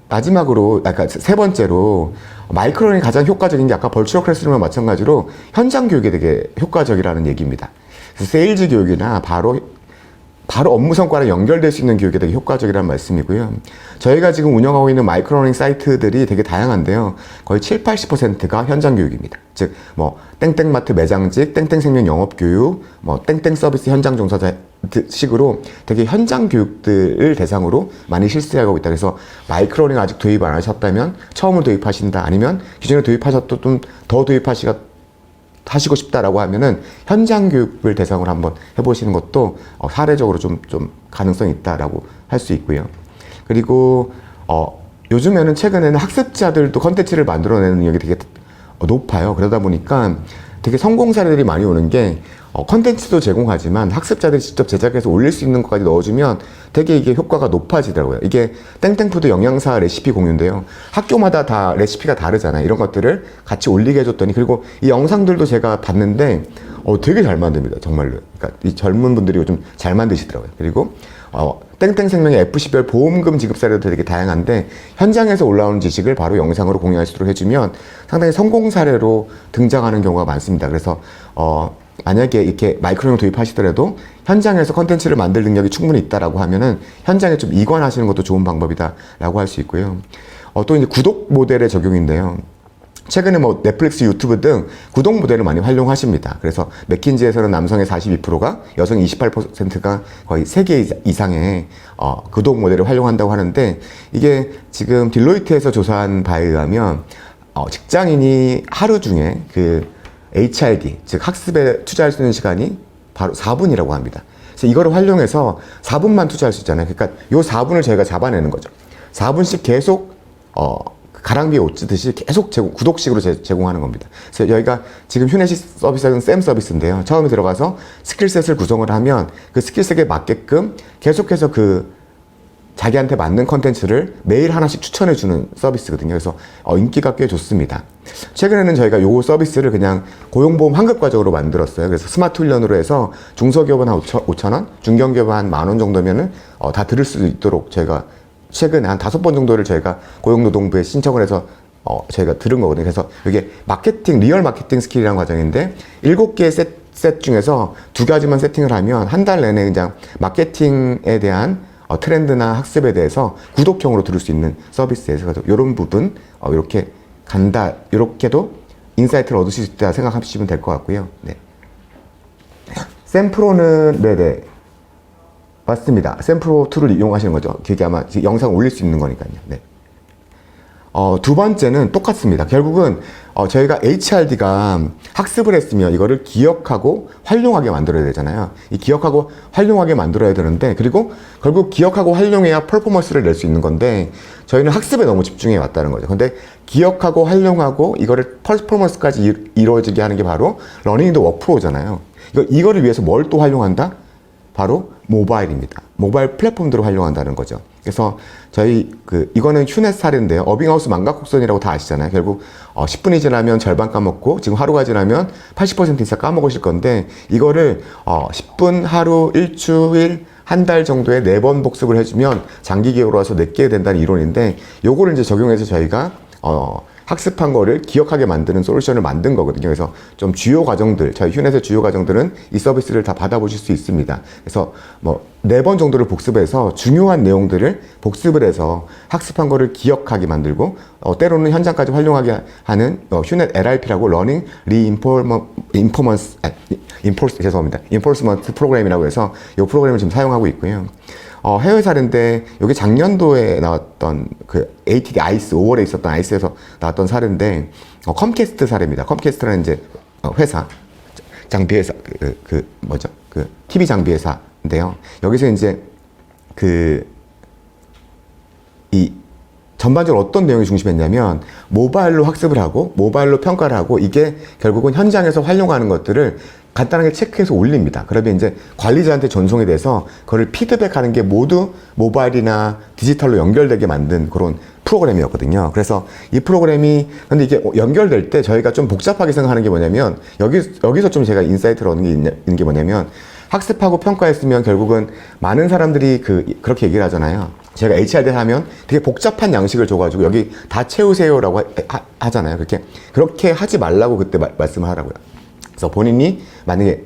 마지막으로 아까 3번째로 마이크로러닝이 가장 효과적인 게 아까 버추얼 클래스룸과 마찬가지로 현장 교육이 되게 효과적이라는 얘기입니다. 그래서 세일즈 교육이나 바로 업무 성과랑 연결될 수 있는 교육이 되게 효과적이라는 말씀이고요. 저희가 지금 운영하고 있는 마이크로러닝 사이트들이 되게 다양한데요. 거의 7, 80%가 현장 교육입니다. 즉, 뭐, 땡땡마트 매장직, 땡땡생명 영업교육, 뭐, 땡땡 서비스 현장 종사자 식으로 되게 현장 교육들을 대상으로 많이 실시하고 있다. 그래서 마이크로러닝 아직 도입 안 하셨다면 처음으로 도입하신다. 아니면 기존에 도입하셨던 좀 더 하시고 싶다라고 하면은 현장 교육을 대상으로 한번 해보시는 것도 사례적으로 좀 가능성이 있다라고 할 수 있고요. 그리고 요즘에는 최근에는 학습자들도 컨텐츠를 만들어내는 능력이 되게 높아요. 그러다 보니까 되게 성공 사례들이 많이 오는 게 컨텐츠도 제공하지만 학습자들이 직접 제작해서 올릴 수 있는 것까지 넣어주면 되게 이게 효과가 높아지더라고요. 이게 땡땡푸드 영양사 레시피 공유인데요. 학교마다 다 레시피가 다르잖아요. 이런 것들을 같이 올리게 해줬더니 그리고 이 영상들도 제가 봤는데 되게 잘 만듭니다. 정말로. 그러니까 이 젊은 분들이 요즘 잘 만드시더라고요. 그리고 땡땡생명의 FC별 보험금 지급 사례도 되게 다양한데 현장에서 올라오는 지식을 바로 영상으로 공유할 수 있도록 해주면 상당히 성공 사례로 등장하는 경우가 많습니다. 그래서 만약에 이렇게 마이크로러닝 도입하시더라도 현장에서 컨텐츠를 만들 능력이 충분히 있다라고 하면은 현장에 좀 이관하시는 것도 좋은 방법이다라고 할 수 있고요. 또 이제 구독 모델의 적용인데요. 최근에 뭐 넷플릭스, 유튜브 등 구독 모델을 많이 활용하십니다. 그래서 맥킨지에서는 남성의 42%가 여성 28%가 거의 3개 이상의 구독 모델을 활용한다고 하는데 이게 지금 딜로이트에서 조사한 바에 의하면 직장인이 하루 중에 그 HRD, 즉 학습에 투자할 수 있는 시간이 바로 4분이라고 합니다. 그래서 이거를 활용해서 4분만 투자할 수 있잖아요. 그러니까 요 4분을 저희가 잡아내는 거죠. 4분씩 계속 가랑비에 옷 찢듯이 계속 구독식으로 제공하는 겁니다. 그래서 여기가 지금 휴내식 서비스는 샘 서비스인데요. 처음에 들어가서 스킬셋을 구성을 하면 그 스킬셋에 맞게끔 계속해서 그 자기한테 맞는 컨텐츠를 매일 하나씩 추천해주는 서비스거든요. 그래서 인기가 꽤 좋습니다. 최근에는 저희가 요 서비스를 그냥 고용보험 환급 과정으로 만들었어요. 그래서 스마트 훈련으로 해서 중소기업은 한 5,000원, 중견기업은 한 10,000원 정도면은 다 들을 수 있도록 저희가 최근에 한 5번 정도를 저희가 고용노동부에 신청을 해서 저희가 들은 거거든요. 그래서 이게 마케팅, 리얼 마케팅 스킬이라는 과정인데 7개의 셋 중에서 2가지만 세팅을 하면 한 달 내내 그냥 마케팅에 대한 트렌드나 학습에 대해서 구독형으로 들을 수 있는 서비스에서 이런 부분 이렇게 간다, 이렇게도 인사이트를 얻으실 수 있다 생각하시면 될 것 같고요. 네. 샘프로는 네네 맞습니다. 샘프로 툴을 이용하시는 거죠. 그게 아마 영상 올릴 수 있는 거니까요. 네. 두 번째는 똑같습니다. 결국은 저희가 HRD가 학습을 했으면 이거를 기억하고 활용하게 만들어야 되잖아요. 이 기억하고 활용하게 만들어야 되는데, 그리고 결국 기억하고 활용해야 퍼포먼스를 낼 수 있는 건데, 저희는 학습에 너무 집중해 왔다는 거죠. 근데 기억하고 활용하고 이거를 퍼포먼스까지 이루어지게 하는 게 바로 러닝 더 워크프로잖아요. 이거를 위해서 뭘 또 활용한다? 바로 모바일입니다. 모바일 플랫폼들을 활용한다는 거죠. 그래서 저희 이거는 휴넷 사례인데요. 어빙하우스 망각곡선이라고 다 아시잖아요. 결국 10분이 지나면 절반 까먹고 지금 하루가 지나면 80% 이상 까먹으실 건데, 이거를 10분, 하루, 일주일, 한 달 정도에 4번 복습을 해주면 장기 기억으로 와서 내게 된다는 이론인데, 요거를 이제 적용해서 저희가 학습한 거를 기억하게 만드는 솔루션을 만든 거거든요. 그래서 좀 주요 과정들, 저희 휴넷의 주요 과정들은 이 서비스를 다 받아보실 수 있습니다. 그래서 뭐 4번 정도를 복습해서 중요한 내용들을 복습을 해서 학습한 거를 기억하게 만들고, 때로는 현장까지 활용하게 하는 휴넷 LRP라고 러닝 인포스먼트 프로그램이라고 해서 이 프로그램을 지금 사용하고 있고요. 해외 사례인데, 여기 작년도에 나왔던 ATD 아이스, 5월에 있었던 아이스에서 나왔던 사례인데, 컴캐스트 사례입니다. 컴캐스트라는 이제 회사, 장비 회사, TV 장비 회사인데요. 여기서 이제 전반적으로 어떤 내용이 중심했냐면, 모바일로 학습을 하고 모바일로 평가를 하고, 이게 결국은 현장에서 활용하는 것들을 간단하게 체크해서 올립니다. 그러면 이제 관리자한테 전송이 돼서 그걸 피드백하는 게 모두 모바일이나 디지털로 연결되게 만든 그런 프로그램이었거든요. 그래서 이 프로그램이, 근데 이게 연결될 때 저희가 좀 복잡하게 생각하는 게 뭐냐면, 여기서 좀 제가 인사이트를 얻는 게 있는 게 뭐냐면, 학습하고 평가했으면 결국은 많은 사람들이 그렇게 얘기를 하잖아요. 제가 HRD 하면 되게 복잡한 양식을 줘가지고 여기 다 채우세요라고 하잖아요. 그렇게 하지 말라고 그때 말씀을 하라고요. 그래서 본인이 만약에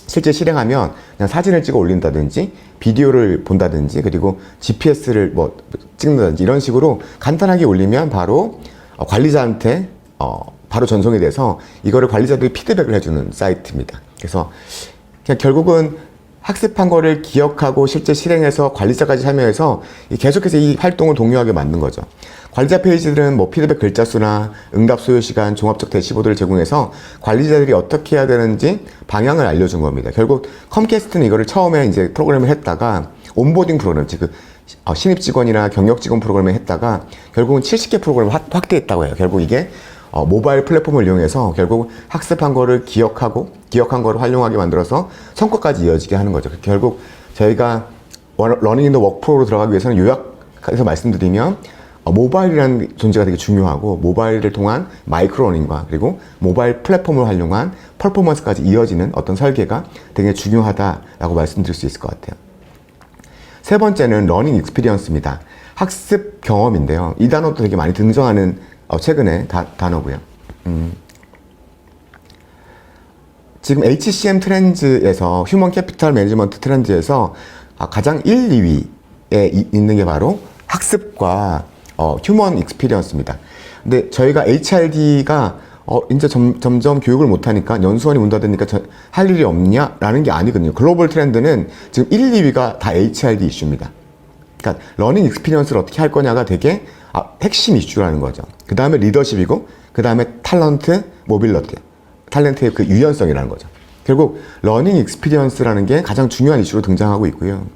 실제 실행하면 그냥 사진을 찍어 올린다든지 비디오를 본다든지, 그리고 GPS를 뭐 찍는다든지 이런 식으로 간단하게 올리면 바로 관리자한테 바로 전송이 돼서 이거를 관리자들이 피드백을 해주는 사이트입니다. 그래서 그냥 결국은 학습한 거를 기억하고 실제 실행해서 관리자까지 참여해서 계속해서 이 활동을 독려하게 만든 거죠. 관리자 페이지들은 뭐 피드백 글자 수나 응답 소요 시간, 종합적 대시보드를 제공해서 관리자들이 어떻게 해야 되는지 방향을 알려준 겁니다. 결국 컴캐스트는 이거를 처음에 이제 프로그램을 했다가 온보딩 프로그램, 즉 신입 직원이나 경력 직원 프로그램을 했다가 결국은 70개 프로그램을 확대했다고 해요. 결국 이게 모바일 플랫폼을 이용해서 결국 학습한 거를 기억한 거를 활용하게 만들어서 성과까지 이어지게 하는 거죠. 결국 저희가 러닝 인 더 워크프로로 들어가기 위해서는 요약해서 말씀드리면, 모바일이라는 존재가 되게 중요하고, 모바일을 통한 마이크로 러닝과 그리고 모바일 플랫폼을 활용한 퍼포먼스까지 이어지는 어떤 설계가 되게 중요하다라고 말씀드릴 수 있을 것 같아요. 세 번째는 러닝 익스피리언스입니다. 학습 경험인데요. 이 단어도 되게 많이 등장하는 최근에 단어고요. 지금 HCM 트렌드에서, 휴먼 캐피탈 매니지먼트 트렌드에서 가장 1, 2위에 있는 게 바로 학습과 휴먼 익스피리언스입니다. 근데 저희가 HRD가 이제 점점 교육을 못하니까, 연수원이 문 닫으니까 할 일이 없냐라는 게 아니거든요. 글로벌 트렌드는 지금 1, 2위가 다 HRD 이슈입니다. 그러니까 러닝 익스피리언스를 어떻게 할 거냐가 되게 핵심 이슈라는 거죠. 그 다음에 리더십이고, 그 다음에 탤런트, 모빌리티, 탤런트의 그 유연성이라는 거죠. 결국 러닝 익스피리언스라는 게 가장 중요한 이슈로 등장하고 있고요.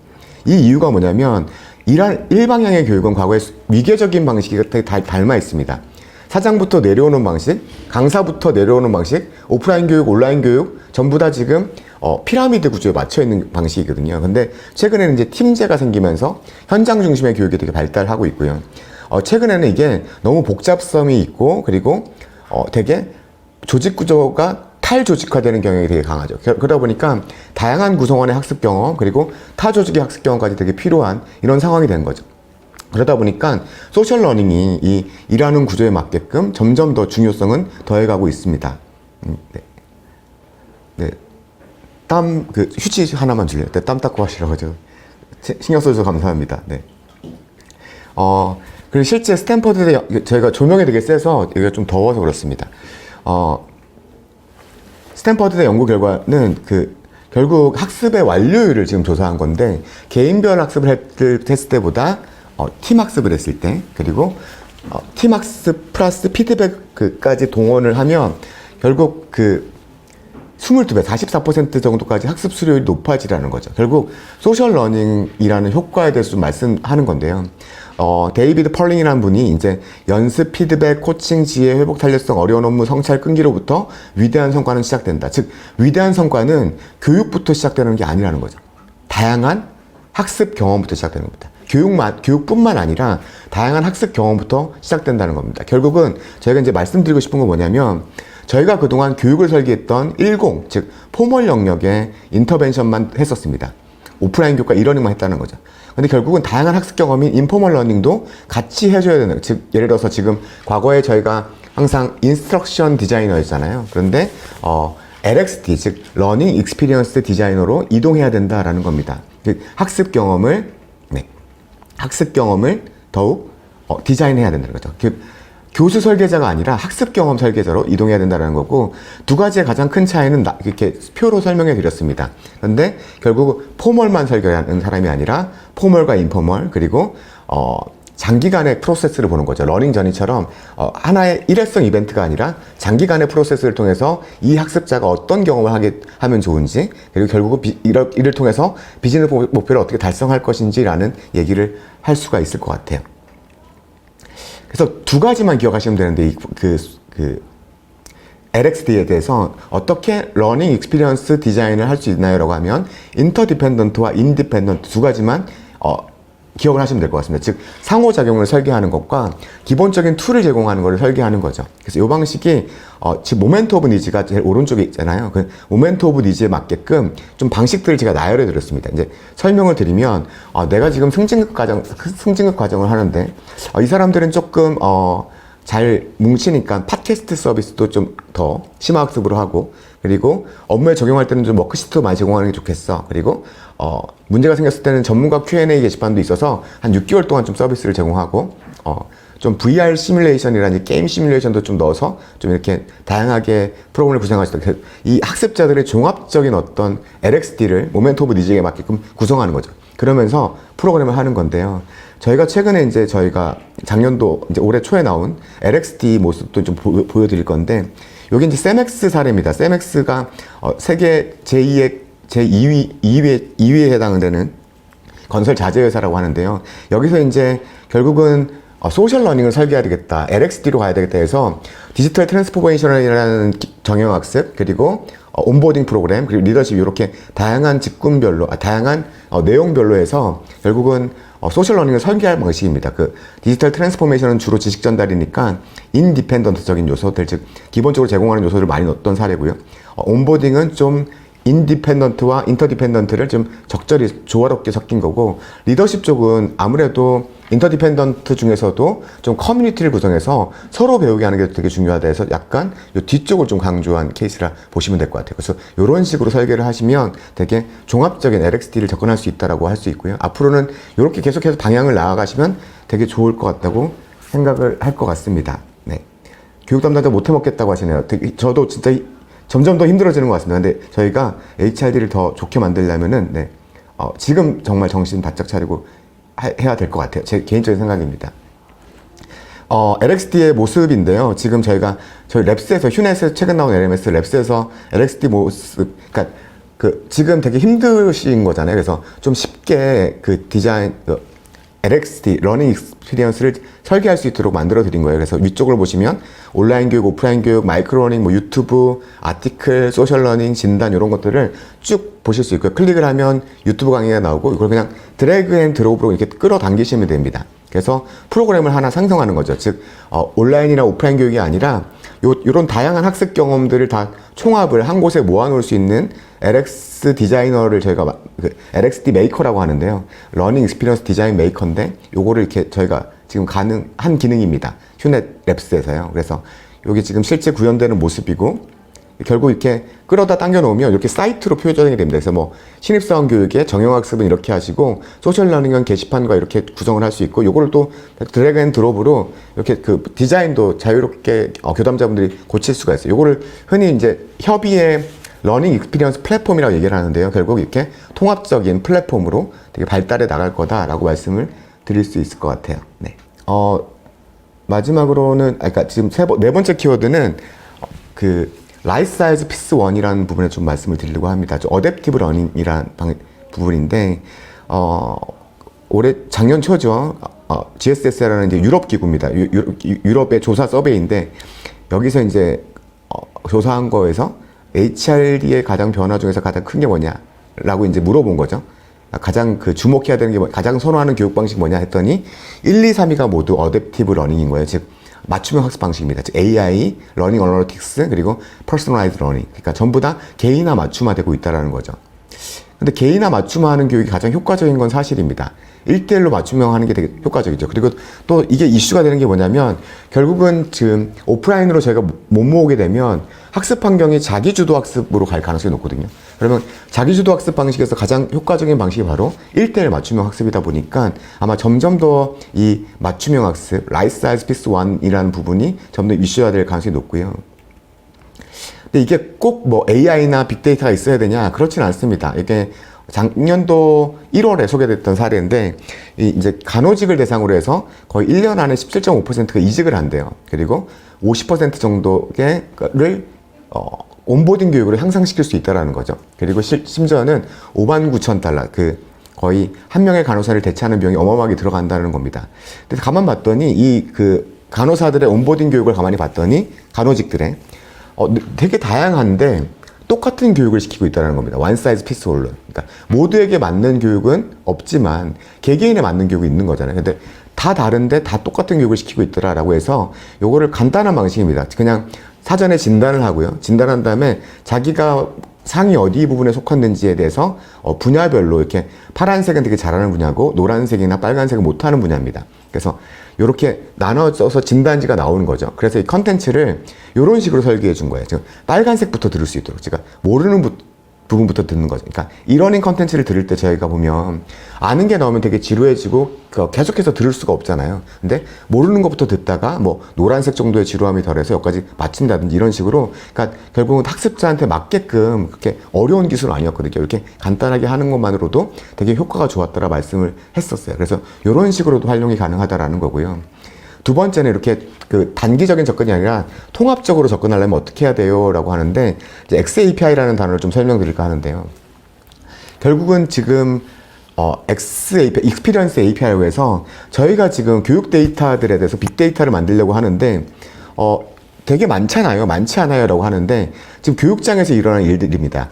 이 이유가 뭐냐면, 일방향의 교육은 과거에 위계적인 방식이 되게 닮아 있습니다. 사장부터 내려오는 방식, 강사부터 내려오는 방식, 오프라인 교육, 온라인 교육 전부 다 지금 피라미드 구조에 맞춰 있는 방식이거든요. 근데 최근에는 이제 팀제가 생기면서 현장 중심의 교육이 되게 발달하고 있고요. 최근에는 이게 너무 복잡성이 있고, 그리고 되게 조직 구조가 탈조직화되는 경향이 되게 강하죠. 그러다 보니까 다양한 구성원의 학습 경험, 그리고 타 조직의 학습 경험까지 되게 필요한 이런 상황이 된 거죠. 그러다 보니까 소셜 러닝이 이 일하는 구조에 맞게끔 점점 더 중요성은 더해가고 있습니다. 네. 휴지 하나만 줄래요? 네, 땀 닦고 하시라고 신경 써주셔서 감사합니다. 네. 그리고 실제 스탠퍼드에 저희가 조명이 되게 세서 여기가 좀 더워서 그렇습니다. 스탠퍼드대 연구 결과는 결국 학습의 완료율을 지금 조사한 건데, 개인별 학습을 했을 때보다 팀 학습을 했을 때, 그리고 팀 학습 플러스 피드백까지 동원을 하면 결국 22배, 44% 정도까지 학습 수료율이 높아지라는 거죠. 결국 소셜 러닝이라는 효과에 대해서 좀 말씀하는 건데요. 데이비드 펄링이라는 분이 이제 연습, 피드백, 코칭, 지혜, 회복, 탄력성, 어려운 업무, 성찰, 끈기로부터 위대한 성과는 시작된다. 즉, 위대한 성과는 교육부터 시작되는 게 아니라는 거죠. 다양한 학습 경험부터 시작되는 겁니다. 교육뿐만 아니라 다양한 학습 경험부터 시작된다는 겁니다. 결국은 저희가 이제 말씀드리고 싶은 건 뭐냐면, 저희가 그동안 교육을 설계했던 10, 즉 포멀 영역의 인터벤션만 했었습니다. 오프라인 교육과 이러닝만 했다는 거죠. 근데 결국은 다양한 학습 경험인 인포멀 러닝도 같이 해줘야 되는, 즉 예를 들어서 지금 과거에 저희가 항상 인스트럭션 디자이너였잖아요. 그런데 LXD, 즉 러닝 익스피리언스 디자이너로 이동해야 된다라는 겁니다. 학습 경험을 더욱 디자인해야 된다는 거죠. 교수 설계자가 아니라 학습 경험 설계자로 이동해야 된다는 거고, 두 가지의 가장 큰 차이는 이렇게 표로 설명해 드렸습니다. 그런데 결국 포멀만 설계하는 사람이 아니라 포멀과 인포멀, 그리고 장기간의 프로세스를 보는 거죠. 러닝 저니처럼 하나의 일회성 이벤트가 아니라 장기간의 프로세스를 통해서 이 학습자가 어떤 경험을 하면 좋은지, 그리고 결국 이를 통해서 비즈니스 목표를 어떻게 달성할 것인지라는 얘기를 할 수가 있을 것 같아요. 그래서 두 가지만 기억하시면 되는데, LXD에 대해서 어떻게 러닝 익스피리언스 디자인을 할 수 있나요? 라고 하면 인터디펜던트와 인디펜던트 두 가지만 기억을 하시면 될 것 같습니다. 즉, 상호작용을 설계하는 것과 기본적인 툴을 제공하는 것을 설계하는 거죠. 그래서 이 방식이 지금 모멘트 오브 니즈가 제일 오른쪽에 있잖아요. 그 모멘트 오브 니즈에 맞게끔 좀 방식들을 제가 나열해 드렸습니다. 이제 설명을 드리면, 내가 지금 승진급 과정을 하는데 이 사람들은 조금 잘 뭉치니까 팟캐스트 서비스도 좀 더 심화학습으로 하고, 그리고 업무에 적용할 때는 좀 워크시트도 많이 제공하는 게 좋겠어. 그리고 문제가 생겼을 때는 전문가 Q&A 게시판도 있어서 한 6개월 동안 좀 서비스를 제공하고, 좀 VR 시뮬레이션이라든지 게임 시뮬레이션도 좀 넣어서 좀 이렇게 다양하게 프로그램을 구성하시다. 이 학습자들의 종합적인 어떤 LXD를 모멘트 오브 니즈에 맞게끔 구성하는 거죠. 그러면서 프로그램을 하는 건데요. 저희가 최근에 이제 저희가 작년도 이제 올해 초에 나온 LXD 모습도 좀 보여드릴 건데, 여기 이제 세맥스 사례입니다. 세맥스가 세계 제2위에 해당되는 건설 자재 회사라고 하는데요. 여기서 이제 결국은 소셜 러닝을 설계해야 되겠다, LXD로 가야 되겠다 해서 디지털 트랜스포메이션이라는 정형학습, 그리고 온보딩 프로그램, 그리고 리더십, 이렇게 다양한 직군별로, 다양한 내용별로 해서 결국은 소셜 러닝을 설계할 방식입니다. 디지털 트랜스포메이션은 주로 지식 전달이니까 인디펜던트적인 요소들, 즉 기본적으로 제공하는 요소를 많이 넣었던 사례고요. 온보딩은 좀 인디펜던트와 인터디펜던트를 좀 적절히 조화롭게 섞인 거고, 리더십 쪽은 아무래도 인터디펜던트 중에서도 좀 커뮤니티를 구성해서 서로 배우게 하는 게 되게 중요하다 해서 약간 요 뒤쪽을 좀 강조한 케이스라 보시면 될 것 같아요. 그래서 이런 식으로 설계를 하시면 되게 종합적인 LXD를 접근할 수 있다라고 할 수 있고요. 앞으로는 이렇게 계속해서 방향을 나아가시면 되게 좋을 것 같다고 생각을 할 것 같습니다. 네. 교육 담당자 못해 먹겠다고 하시네요. 저도 진짜 점점 더 힘들어지는 것 같습니다. 근데 저희가 HRD를 더 좋게 만들려면은 지금 정말 정신 바짝 차리고 해야 될 것 같아요. 제 개인적인 생각입니다. LXD의 모습인데요. 지금 저희 랩스에서, 휴넷에서 최근 나온 LMS 랩스에서 LXD 모습, 그러니까 지금 되게 힘드신 거잖아요. 그래서 좀 쉽게 디자인, LXD, 러닝 익스피리언스를 설계할 수 있도록 만들어 드린 거예요. 그래서 위쪽을 보시면 온라인 교육, 오프라인 교육, 마이크로 러닝, 유튜브, 아티클, 소셜 러닝, 진단, 이런 것들을 쭉 보실 수 있고요. 클릭을 하면 유튜브 강의가 나오고, 이걸 그냥 드래그 앤 드롭으로 이렇게 끌어당기시면 됩니다. 그래서 프로그램을 하나 생성하는 거죠. 즉, 온라인이나 오프라인 교육이 아니라 요런 다양한 학습 경험들을 다 총합을 한 곳에 모아놓을 수 있는 LX 디자이너를 저희가 LXD 메이커라고 하는데요. 러닝 익스피리언스 디자인 메이커인데, 요거를 이렇게 저희가 지금 가능한 기능입니다. 휴넷 랩스에서요. 그래서 여기 지금 실제 구현되는 모습이고, 결국 이렇게 끌어다 당겨 놓으면 이렇게 사이트로 표현이 됩니다. 그래서 뭐 신입사원 교육에 정형학습은 이렇게 하시고 소셜러닝은 게시판과 이렇게 구성을 할 수 있고, 요거를 또 드래그 앤 드롭으로 이렇게 그 디자인도 자유롭게 교담자분들이 고칠 수가 있어요. 요거를 흔히 이제 협의의 러닝 익스피리언스 플랫폼이라고 얘기를 하는데요. 결국 이렇게 통합적인 플랫폼으로 되게 발달해 나갈 거다라고 말씀을 드릴 수 있을 것 같아요. 네. 마지막으로는, 그러니까 지금 네 번째 키워드는 그 라이트 사이즈 피스 1이라는 부분에 좀 말씀을 드리려고 합니다. 어댑티브 러닝이라는 부분인데, 올해 작년 초죠. GSS라는 이제 유럽 기구입니다. 유럽의 조사 서베이인데, 여기서 이제 조사한 거에서 HRD의 가장 변화 중에서 가장 큰 게 뭐냐라고 이제 물어본 거죠. 가장 그 주목해야 되는 게 가장 선호하는 교육 방식 뭐냐 했더니 1, 2, 3위가 모두 어댑티브 러닝인 거예요. 즉 맞춤형 학습 방식입니다. 즉 AI, 러닝 어널리틱스, 그리고 퍼스널라이즈 러닝. 그러니까 전부 다 개인화 맞춤화되고 있다라는 거죠. 근데 개인화 맞춤화하는 교육이 가장 효과적인 건 사실입니다. 1대1로 맞춤형 하는 게 되게 효과적이죠. 그리고 또 이게 이슈가 되는 게 뭐냐면, 결국은 지금 오프라인으로 저희가 못 모으게 되면 학습 환경이 자기주도 학습으로 갈 가능성이 높거든요. 그러면 자기주도 학습 방식에서 가장 효과적인 방식이 바로 1대1 맞춤형 학습이다 보니까 아마 점점 더 이 맞춤형 학습, 라이트 사이즈 피스 1이라는 부분이 점점 이슈화 될 가능성이 높고요. 근데 이게 꼭 뭐 AI나 빅데이터가 있어야 되냐? 그렇진 않습니다. 이게 작년도 1월에 소개됐던 사례인데, 이제 간호직을 대상으로 해서 거의 1년 안에 17.5%가 이직을 한대요. 그리고 50% 정도를 온보딩 교육으로 향상시킬 수 있다는 거죠. 그리고 심지어는 59,000달러, 그 거의 한 명의 간호사를 대체하는 비용이 어마어마하게 들어간다는 겁니다. 근데 가만 봤더니 이 그 간호사들의 온보딩 교육을 가만히 봤더니 간호직들의 되게 다양한데 똑같은 교육을 시키고 있다는 겁니다. one size fits all로. 그러니까 모두에게 맞는 교육은 없지만 개개인에 맞는 교육이 있는 거잖아요. 근데 다 다른데 다 똑같은 교육을 시키고 있더라라고 해서 요거를 간단한 방식입니다. 그냥 사전에 진단을 하고요. 진단한 다음에 자기가 상위 어디 부분에 속했는지에 대해서 분야별로 이렇게 파란색은 되게 잘하는 분야고 노란색이나 빨간색은 못하는 분야입니다. 그래서 이렇게 나눠져서 진단지가 나오는 거죠. 그래서 이 컨텐츠를 이런 식으로 설계해 준 거예요. 지금 빨간색부터 들을 수 있도록 제가 모르는 부분부터 듣는 거죠. 그러니까 이러닝 컨텐츠를 들을 때 저희가 보면 아는 게 나오면 되게 지루해지고 계속해서 들을 수가 없잖아요. 근데 모르는 것부터 듣다가 뭐 노란색 정도의 지루함이 덜해서 여기까지 마친다든지 이런 식으로, 그러니까 결국은 학습자한테 맞게끔 그렇게 어려운 기술은 아니었거든요. 이렇게 간단하게 하는 것만으로도 되게 효과가 좋았다라 말씀을 했었어요. 그래서 이런 식으로도 활용이 가능하다라는 거고요. 두 번째는 이렇게 그 단기적인 접근이 아니라 통합적으로 접근하려면 어떻게 해야 돼요? 라고 하는데, 이제 XAPI라는 단어를 좀 설명드릴까 하는데요. 결국은 지금 XAPI, 익스피리언스 API로 해서 저희가 지금 교육 데이터들에 대해서 빅데이터를 만들려고 하는데 되게 많잖아요. 많지 않아요? 라고 하는데 지금 교육장에서 일어나는 일들입니다.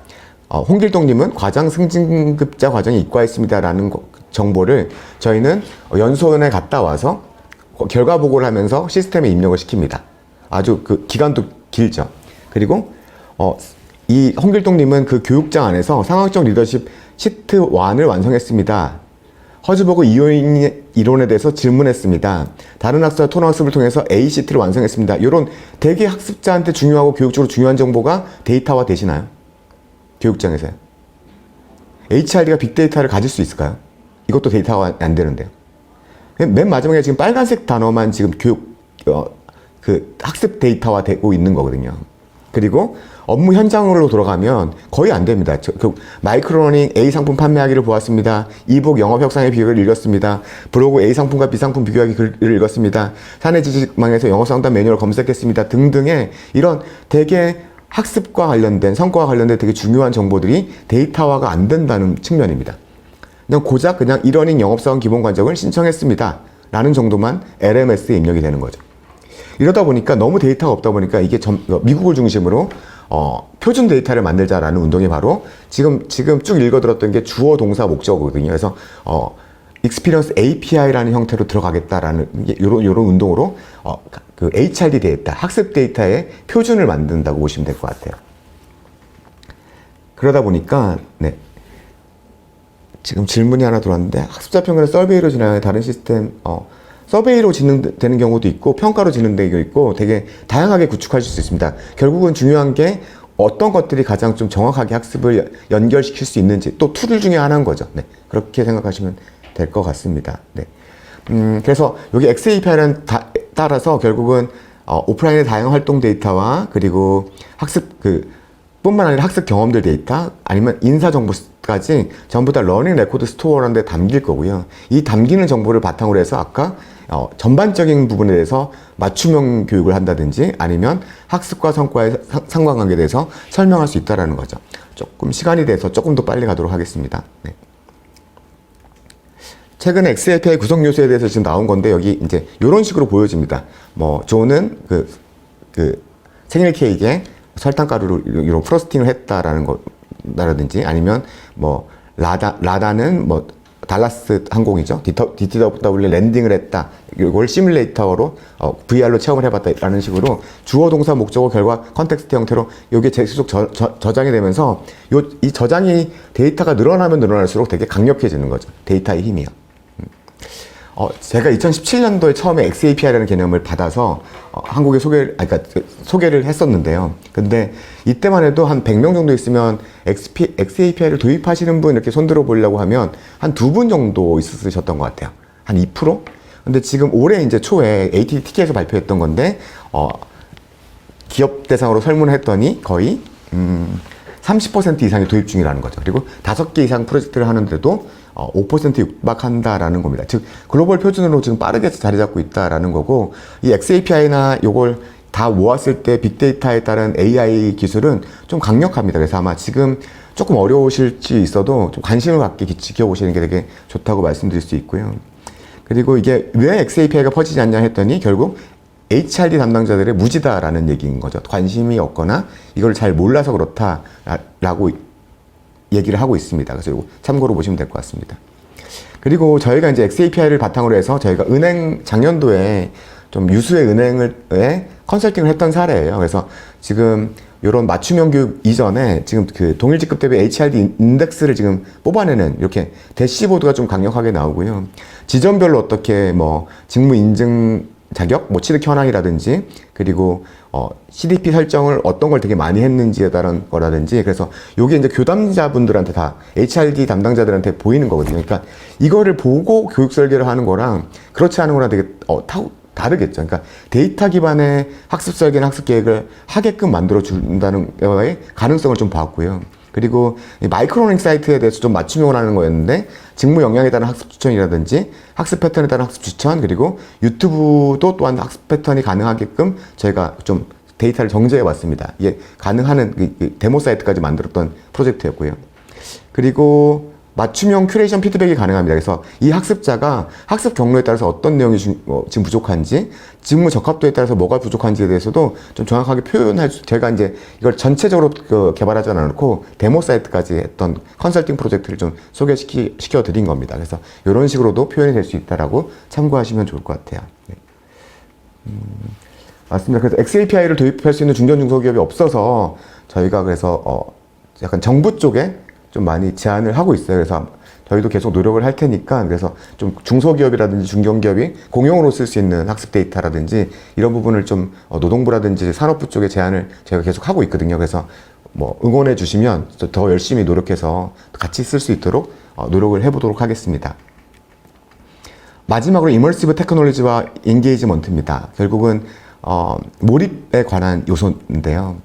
홍길동님은 과장 승진급자 과정에 입과했습니다 라는 정보를 저희는 연수원에 갔다 와서 결과 보고를 하면서 시스템에 입력을 시킵니다. 아주 그 기간도 길죠. 그리고 이 홍길동님은 그 교육장 안에서 상황적 리더십 시트 1을 완성했습니다. 허즈버그 이론에 대해서 질문했습니다. 다른 학습과 토론학습을 통해서 A 시트를 완성했습니다. 이런 되게 학습자한테 중요하고 교육적으로 중요한 정보가 데이터화 되시나요? 교육장에서요. HRD가 빅데이터를 가질 수 있을까요? 이것도 데이터가 안 되는데요. 맨 마지막에 지금 빨간색 단어만 지금 그 학습 데이터화 되고 있는 거거든요. 그리고 업무 현장으로 돌아가면 거의 안 됩니다. 마이크로러닝 A 상품 판매하기를 보았습니다. 이북 영업 협상의 비결을 읽었습니다. 브로그 A 상품과 B 상품 비교하기 글을 읽었습니다. 사내 지식망에서 영어 상담 매뉴얼을 검색했습니다. 등등의 이런 되게 학습과 관련된, 성과와 관련된 되게 중요한 정보들이 데이터화가 안 된다는 측면입니다. 그냥 고작 그냥 이러닝 영업사원 기본 과정을 신청했습니다 라는 정도만 LMS에 입력이 되는 거죠. 이러다 보니까 너무 데이터가 없다 보니까 이게 미국을 중심으로 표준 데이터를 만들자라는 운동이 바로 지금 쭉 읽어들었던 게 주어 동사 목적어거든요. 그래서 익스피리언스 API라는 형태로 들어가겠다라는 요런 운동으로 그 HRD 데이터, 학습 데이터의 표준을 만든다고 보시면 될 것 같아요. 그러다 보니까 지금 질문이 하나 들어왔는데, 학습자 평가는 서베이로 진행하는 다른 시스템, 서베이로 진행되는 경우도 있고 평가로 진행되는 경우도 있고 되게 다양하게 구축할 수 있습니다. 결국은 중요한 게 어떤 것들이 가장 좀 정확하게 학습을 연결시킬 수 있는지 또 툴 중에 하나인 거죠. 네, 그렇게 생각하시면 될 것 같습니다. 네. 그래서 여기 XAPI는 따라서 결국은 오프라인의 다양한 활동 데이터와 그리고 학습 뿐만 아니라 학습 경험들 데이터 아니면 인사 정보까지 전부 다 러닝 레코드 스토어라는 데 담길 거고요. 이 담기는 정보를 바탕으로 해서 아까 전반적인 부분에 대해서 맞춤형 교육을 한다든지 아니면 학습과 성과의 상관관계에 대해서 설명할 수 있다는 거죠. 조금 시간이 돼서 조금 더 빨리 가도록 하겠습니다. 네. 최근에 XAPI 구성 요소에 대해서 지금 나온 건데 여기 이제 이런 식으로 보여집니다. 뭐 조는 생일 케이크에 설탕가루로 이런 프로스팅을 했다라는 거라든지 아니면 뭐 라다는 뭐 달라스 항공이죠. DTW 랜딩을 했다. 이걸 시뮬레이터로 VR로 체험을 해봤다라는 식으로 주어 동사 목적어 결과 컨텍스트 형태로 이게 계속 저장이 되면서 이 저장이 데이터가 늘어나면 늘어날수록 되게 강력해지는 거죠. 데이터의 힘이요. 제가 2017년도에 처음에 XAPI라는 개념을 받아서 한국에 소개를 했었는데요. 근데 이때만 해도 한 100명 정도 있으면 XAPI를 도입하시는 분 이렇게 손들어 보려고 하면 한 2분 정도 있으셨던 것 같아요. 한 2%? 근데 지금 올해 이제 초에 ATTK에서 발표했던 건데, 기업 대상으로 설문을 했더니 거의, 30% 이상이 도입 중이라는 거죠. 그리고 5개 이상 프로젝트를 하는데도 5% 육박한다라는 겁니다. 즉 글로벌 표준으로 지금 빠르게 자리 잡고 있다라는 거고 이 XAPI나 요걸 다 모았을 때 빅데이터에 따른 AI 기술은 좀 강력합니다. 그래서 아마 지금 조금 어려우실지 있어도 좀 관심을 갖게 지켜보시는 게 되게 좋다고 말씀드릴 수 있고요. 그리고 이게 왜 XAPI가 퍼지지 않냐 했더니 결국 HRD 담당자들의 무지다라는 얘기인 거죠. 관심이 없거나 이걸 잘 몰라서 그렇다라고 얘기를 하고 있습니다. 그래서 이거 참고로 보시면 될 것 같습니다. 그리고 저희가 이제 XAPI를 바탕으로 해서 저희가 작년도에 좀 유수의 은행에 컨설팅을 했던 사례예요. 그래서 지금 이런 맞춤형 교육 이전에 지금 동일 직급 대비 HRD 인덱스를 지금 뽑아내는 이렇게 대시보드가 좀 강력하게 나오고요. 지점별로 어떻게 뭐 직무 인증 자격, 뭐 취득 현황이라든지 그리고 CDP 설정을 어떤 걸 되게 많이 했는지에 따른 거라든지 그래서 요게 이제 교담자분들한테 다 HRD 담당자들한테 보이는 거거든요. 그러니까 이거를 보고 교육 설계를 하는 거랑 그렇지 않은 거랑 되게 다르겠죠. 그러니까 데이터 기반의 학습 설계나 학습 계획을 하게끔 만들어 준다는 거의 가능성을 좀 봤고요. 그리고 마이크로러닝 사이트에 대해서 좀 맞춤형을 하는 거였는데 직무 역량에 따른 학습 추천이라든지 학습 패턴에 따른 학습 추천 그리고 유튜브도 또한 학습 패턴이 가능하게끔 저희가 좀 데이터를 정제해 왔습니다. 이게 가능한 데모 사이트까지 만들었던 프로젝트였고요. 그리고 맞춤형 큐레이션 피드백이 가능합니다. 그래서 이 학습자가 학습 경로에 따라서 어떤 내용이 지금 부족한지, 직무 적합도에 따라서 뭐가 부족한지에 대해서도 좀 정확하게 표현할 수, 제가 이제 이걸 전체적으로 개발하지 않고 데모 사이트까지 했던 컨설팅 프로젝트를 좀 소개시켜 드린 겁니다. 그래서 이런 식으로도 표현이 될 수 있다라고 참고하시면 좋을 것 같아요. 네. 맞습니다. 그래서 XAPI를 도입할 수 있는 중견 중소기업이 없어서 저희가 그래서 약간 정부 쪽에 좀 많이 제안을 하고 있어요. 그래서 저희도 계속 노력을 할 테니까 그래서 좀 중소기업이라든지 중견기업이 공용으로 쓸 수 있는 학습 데이터라든지 이런 부분을 좀 노동부라든지 산업부 쪽에 제안을 저희가 계속 하고 있거든요. 그래서 뭐 응원해 주시면 더 열심히 노력해서 같이 쓸 수 있도록 노력을 해보도록 하겠습니다. 마지막으로 이머시브 테크놀로지와 인게이지먼트입니다. 결국은 몰입에 관한 요소인데요.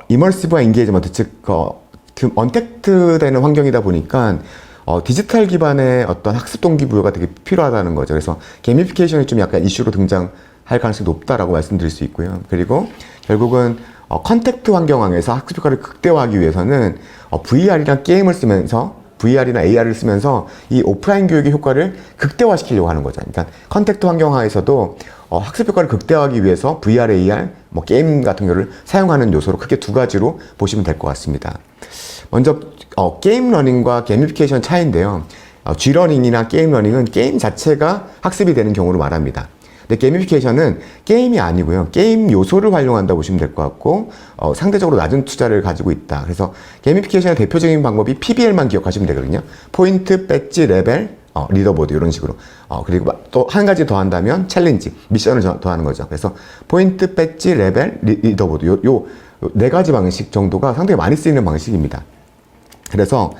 이머시브와 인게이지먼트 즉 언택트 되는 환경이다 보니까 디지털 기반의 어떤 학습 동기부여가 되게 필요하다는 거죠. 그래서 게이미피케이션이 좀 약간 이슈로 등장할 가능성이 높다라고 말씀드릴 수 있고요. 그리고 결국은 컨택트 환경 안에서 학습 효과를 극대화하기 위해서는 VR이나 게임을 쓰면서 VR이나 AR을 쓰면서 이 오프라인 교육의 효과를 극대화시키려고 하는 거죠. 그러니까 컨택트 환경 하에서도 학습 효과를 극대화하기 위해서 VR, AR, 뭐 게임 같은 거를 사용하는 요소로 크게 두 가지로 보시면 될 것 같습니다. 먼저 게임 러닝과 게이미피케이션 차이인데요. G러닝이나 게임 러닝은 게임 자체가 학습이 되는 경우를 말합니다. 근데 게이미피케이션은 게임이 아니고요. 게임 요소를 활용한다고 보시면 될 것 같고 상대적으로 낮은 투자를 가지고 있다. 그래서 게이미피케이션의 대표적인 방법이 PBL만 기억하시면 되거든요. 포인트, 배지, 레벨, 리더보드 이런 식으로 그리고 또 한 가지 더 한다면 챌린지, 미션을 더하는 거죠. 그래서 포인트, 배지, 레벨, 리더보드 요 네 가지 방식 정도가 상당히 많이 쓰이는 방식입니다. 그래서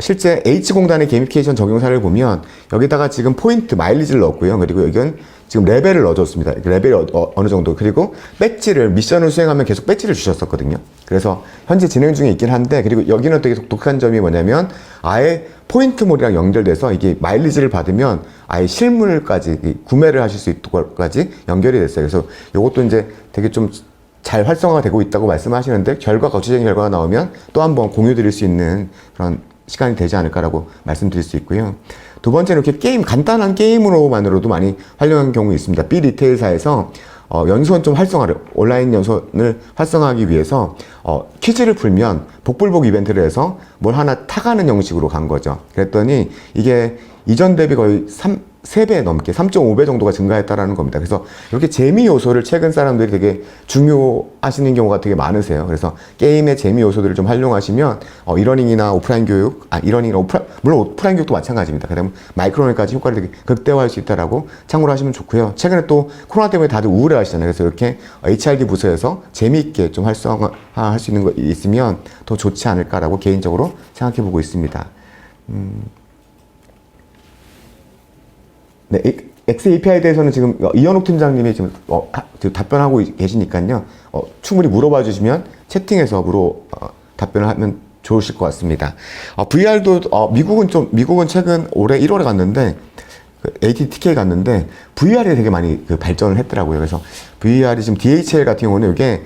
실제 H공단의 게이미피케이션 적용 사례를 보면 여기다가 지금 포인트 마일리지를 넣었고요. 그리고 여기는 지금 레벨을 넣어줬습니다. 레벨이 어느 정도. 그리고 배지를 미션을 수행하면 계속 배지를 주셨었거든요. 그래서 현재 진행 중에 있긴 한데, 그리고 여기는 되게 독특한 점이 뭐냐면 아예 포인트몰이랑 연결돼서 이게 마일리지를 받으면 아예 실물까지 구매를 하실 수 있도록까지 연결이 됐어요. 그래서 이것도 이제 되게 좀 잘 활성화가 되고 있다고 말씀하시는데, 구체적인 결과가 나오면 또 한번 공유 드릴 수 있는 그런 시간이 되지 않을까라고 말씀드릴 수 있고요. 두 번째는 이렇게 간단한 게임으로만으로도 많이 활용하는 경우 있습니다. B 리테일사에서 연수원 좀 온라인 연수원을 활성화하기 위해서 퀴즈를 풀면 복불복 이벤트를 해서 뭘 하나 타가는 형식으로 간 거죠. 그랬더니 이게 이전 대비 거의 3배 넘게 3.5배 정도가 증가했다라는 겁니다. 그래서 이렇게 재미 요소를 최근 사람들이 되게 중요하시는 경우가 되게 많으세요. 그래서 게임의 재미 요소들을 좀 활용하시면 이러닝이나 오프라인 교육, 물론 오프라인 교육도 마찬가지입니다. 그다음에 마이크로닝까지 효과를 되게 극대화할 수 있다라고 참고를 하시면 좋고요. 최근에 또 코로나 때문에 다들 우울해하시잖아요. 그래서 이렇게 HRD 부서에서 재미있게 좀 활성화할 수 있는 거 있으면 더 좋지 않을까라고 개인적으로 생각해보고 있습니다. 네, XAPI에 대해서는 지금 이현욱 팀장님이 지금 답변하고 계시니까요. 충분히 물어봐 주시면 채팅에서 답변을 하면 좋으실 것 같습니다. VR도 미국은 최근 올해 1월에 갔는데 ATTK 갔는데 VR이 되게 많이 발전을 했더라고요. 그래서 VR이 지금 DHL 같은 경우는 이게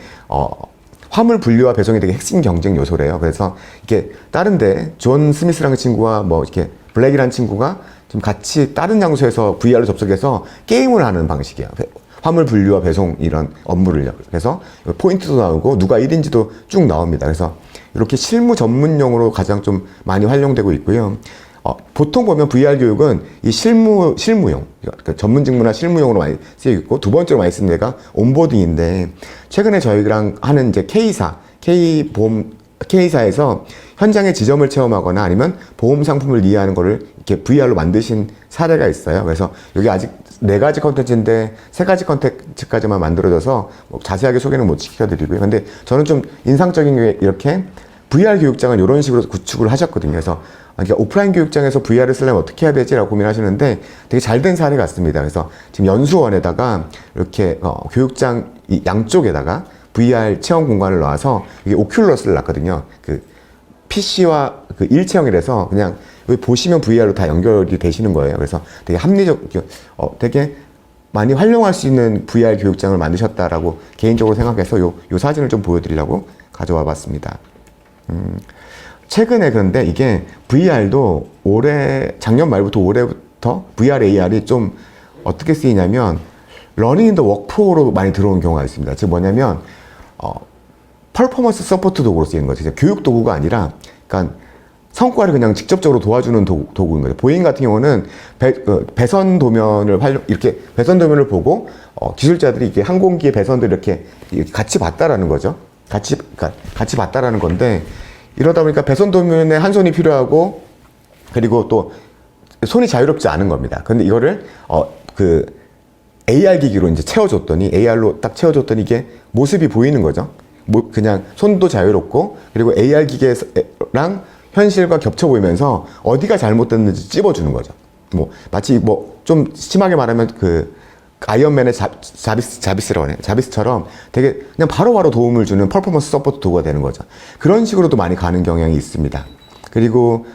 화물 분류와 배송이 되게 핵심 경쟁 요소래요. 그래서 이게 다른데 존 스미스라는 친구와 이렇게 블랙이라는 친구가 지금 같이 다른 장소에서 VR로 접속해서 게임을 하는 방식이에요. 화물 분류와 배송 이런 업무를요. 그래서 포인트도 나오고 누가 1인지도 쭉 나옵니다. 그래서 이렇게 실무 전문용으로 가장 좀 많이 활용되고 있고요. 보통 보면 VR 교육은 이 실무용, 그러니까 전문 직무나 실무용으로 많이 쓰이고 있고, 두 번째로 많이 쓰는 데가 온보딩인데, 최근에 저희랑 하는 이제 K사에서 현장의 지점을 체험하거나 아니면 보험 상품을 이해하는 거를 이렇게 VR로 만드신 사례가 있어요. 그래서 여기 아직 4가지 컨텐츠인데 3가지 컨텐츠까지만 만들어져서 자세하게 소개는 못 시켜드리고요. 근데 저는 좀 인상적인 게 이렇게 VR 교육장을 이런 식으로 구축을 하셨거든요. 그래서 오프라인 교육장에서 VR을 쓰려면 어떻게 해야 되지라고 고민하시는데 되게 잘 된 사례 같습니다. 그래서 지금 연수원에다가 이렇게 교육장 양쪽에다가 VR 체험 공간을 놔서 이게 오큘러스를 놨거든요. PC와 일체형이라서 그냥 여기 보시면 VR로 다 연결이 되시는 거예요. 그래서 되게 되게 많이 활용할 수 있는 VR 교육장을 만드셨다라고 개인적으로 생각해서 요 사진을 좀 보여드리려고 가져와 봤습니다. 최근에 그런데 이게 VR도 작년 말부터 올해부터 VR, AR이 좀 어떻게 쓰이냐면 러닝 인 더 워크프로로 많이 들어온 경우가 있습니다. 즉 뭐냐면 퍼포먼스 서포트 도구로 쓰이는 거죠. 교육 도구가 아니라, 그러니까 성과를 그냥 직접적으로 도와주는 도구인 거죠. 보잉 같은 경우는 배선 도면을 이렇게 배선 도면을 보고 기술자들이 이게 항공기의 배선들 이렇게 같이 봤다라는 거죠. 같이 봤다라는 건데, 이러다 보니까 배선 도면에 한 손이 필요하고, 그리고 또 손이 자유롭지 않은 겁니다. 근데 이거를 AR 기기로 이제 AR로 딱 채워줬더니 이게 모습이 보이는 거죠. 그냥 손도 자유롭고, 그리고 AR 기계랑 현실과 겹쳐 보이면서 어디가 잘못됐는지 찝어주는 거죠. 마치 좀 심하게 말하면 아이언맨의 자비스라고 하네요. 자비스처럼 되게 그냥 바로바로 도움을 주는 퍼포먼스 서포트 도구가 되는 거죠. 그런 식으로도 많이 가는 경향이 있습니다. 그리고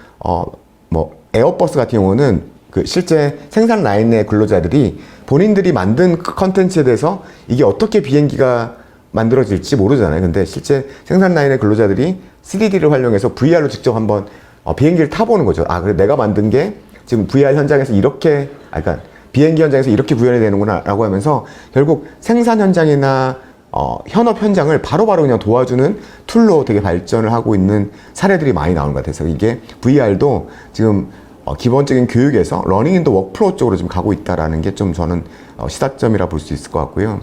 에어버스 같은 경우는 실제 생산 라인 내 근로자들이 본인들이 만든 컨텐츠에 대해서 이게 어떻게 비행기가 만들어질지 모르잖아요. 근데 실제 생산 라인의 근로자들이 3D를 활용해서 VR로 직접 한번 비행기를 타보는 거죠. 그래 내가 만든 게 지금 VR 현장에서 그러니까 비행기 현장에서 이렇게 구현이 되는구나 라고 하면서 결국 생산 현장이나 현업 현장을 바로바로 그냥 도와주는 툴로 되게 발전을 하고 있는 사례들이 많이 나오는 것 같아서 이게 VR도 지금 기본적인 교육에서 러닝 인 더 워크프로 쪽으로 좀 가고 있다라는 게 좀 저는 시사점이라 볼 수 있을 것 같고요.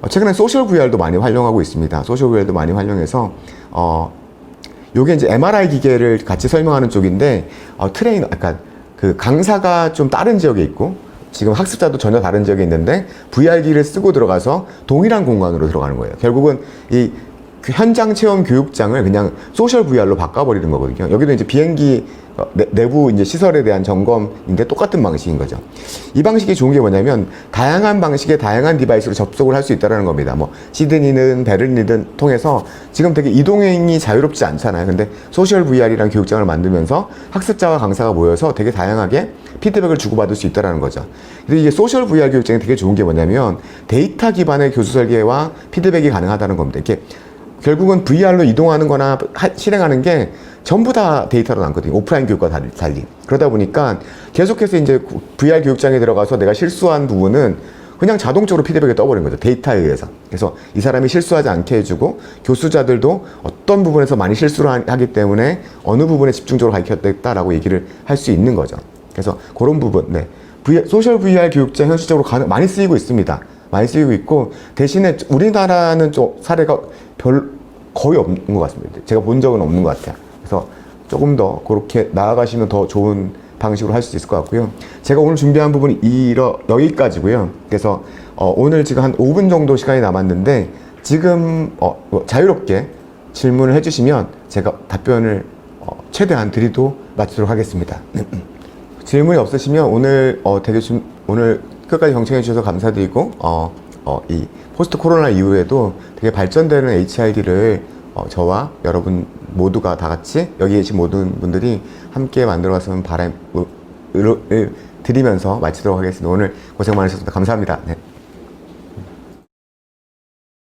최근에 소셜 VR도 많이 활용하고 있습니다. 소셜 VR도 많이 활용해서 요게 이제 MRI 기계를 같이 설명하는 쪽인데 약간 강사가 좀 다른 지역에 있고 지금 학습자도 전혀 다른 지역에 있는데 VR 기기를 쓰고 들어가서 동일한 공간으로 들어가는 거예요. 결국은 이 그 현장 체험 교육장을 그냥 소셜 VR로 바꿔버리는 거거든요. 여기도 이제 비행기 내부 이제 시설에 대한 점검인데 똑같은 방식인 거죠. 이 방식이 좋은 게 뭐냐면 다양한 방식의 다양한 디바이스로 접속을 할 수 있다는 겁니다. 뭐 시드니든 베를린이든 통해서 지금 되게 이동행이 자유롭지 않잖아요. 근데 소셜 VR이라는 교육장을 만들면서 학습자와 강사가 모여서 되게 다양하게 피드백을 주고받을 수 있다는 거죠. 근데 이게 소셜 VR 교육장이 되게 좋은 게 뭐냐면 데이터 기반의 교수 설계와 피드백이 가능하다는 겁니다. 이렇게 결국은 VR로 이동하는 거나 실행하는 게 전부 다 데이터로 남거든요. 오프라인 교육과 달리. 그러다 보니까 계속해서 이제 VR 교육장에 들어가서 내가 실수한 부분은 그냥 자동적으로 피드백이 떠버린 거죠. 데이터에 의해서. 그래서 이 사람이 실수하지 않게 해주고 교수자들도 어떤 부분에서 많이 실수를 하기 때문에 어느 부분에 집중적으로 가르쳤다라고 얘기를 할 수 있는 거죠. 그래서 그런 부분, 네. 소셜 VR 교육장 현실적으로 많이 쓰이고 있습니다. 많이 쓰이고 있고 대신에 우리나라는 좀 사례가 거의 없는 것 같습니다. 제가 본 적은 없는 것 같아요. 그래서 조금 더 그렇게 나아가시면 더 좋은 방식으로 할 수 있을 것 같고요. 제가 오늘 준비한 부분이 여기까지고요. 그래서 오늘 지금 한 5분 정도 시간이 남았는데 지금 자유롭게 질문을 해주시면 제가 답변을 최대한 마치도록 하겠습니다. 질문이 없으시면 오늘 오늘 끝까지 경청해 주셔서 감사드리고 이 포스트 코로나 이후에도 되게 발전되는 HRD를 저와 여러분 모두가 다 같이 여기 계신 모든 분들이 함께 만들어갔으면 바람을 드리면서 마치도록 하겠습니다. 오늘 고생 많으셨습니다. 감사합니다. 네.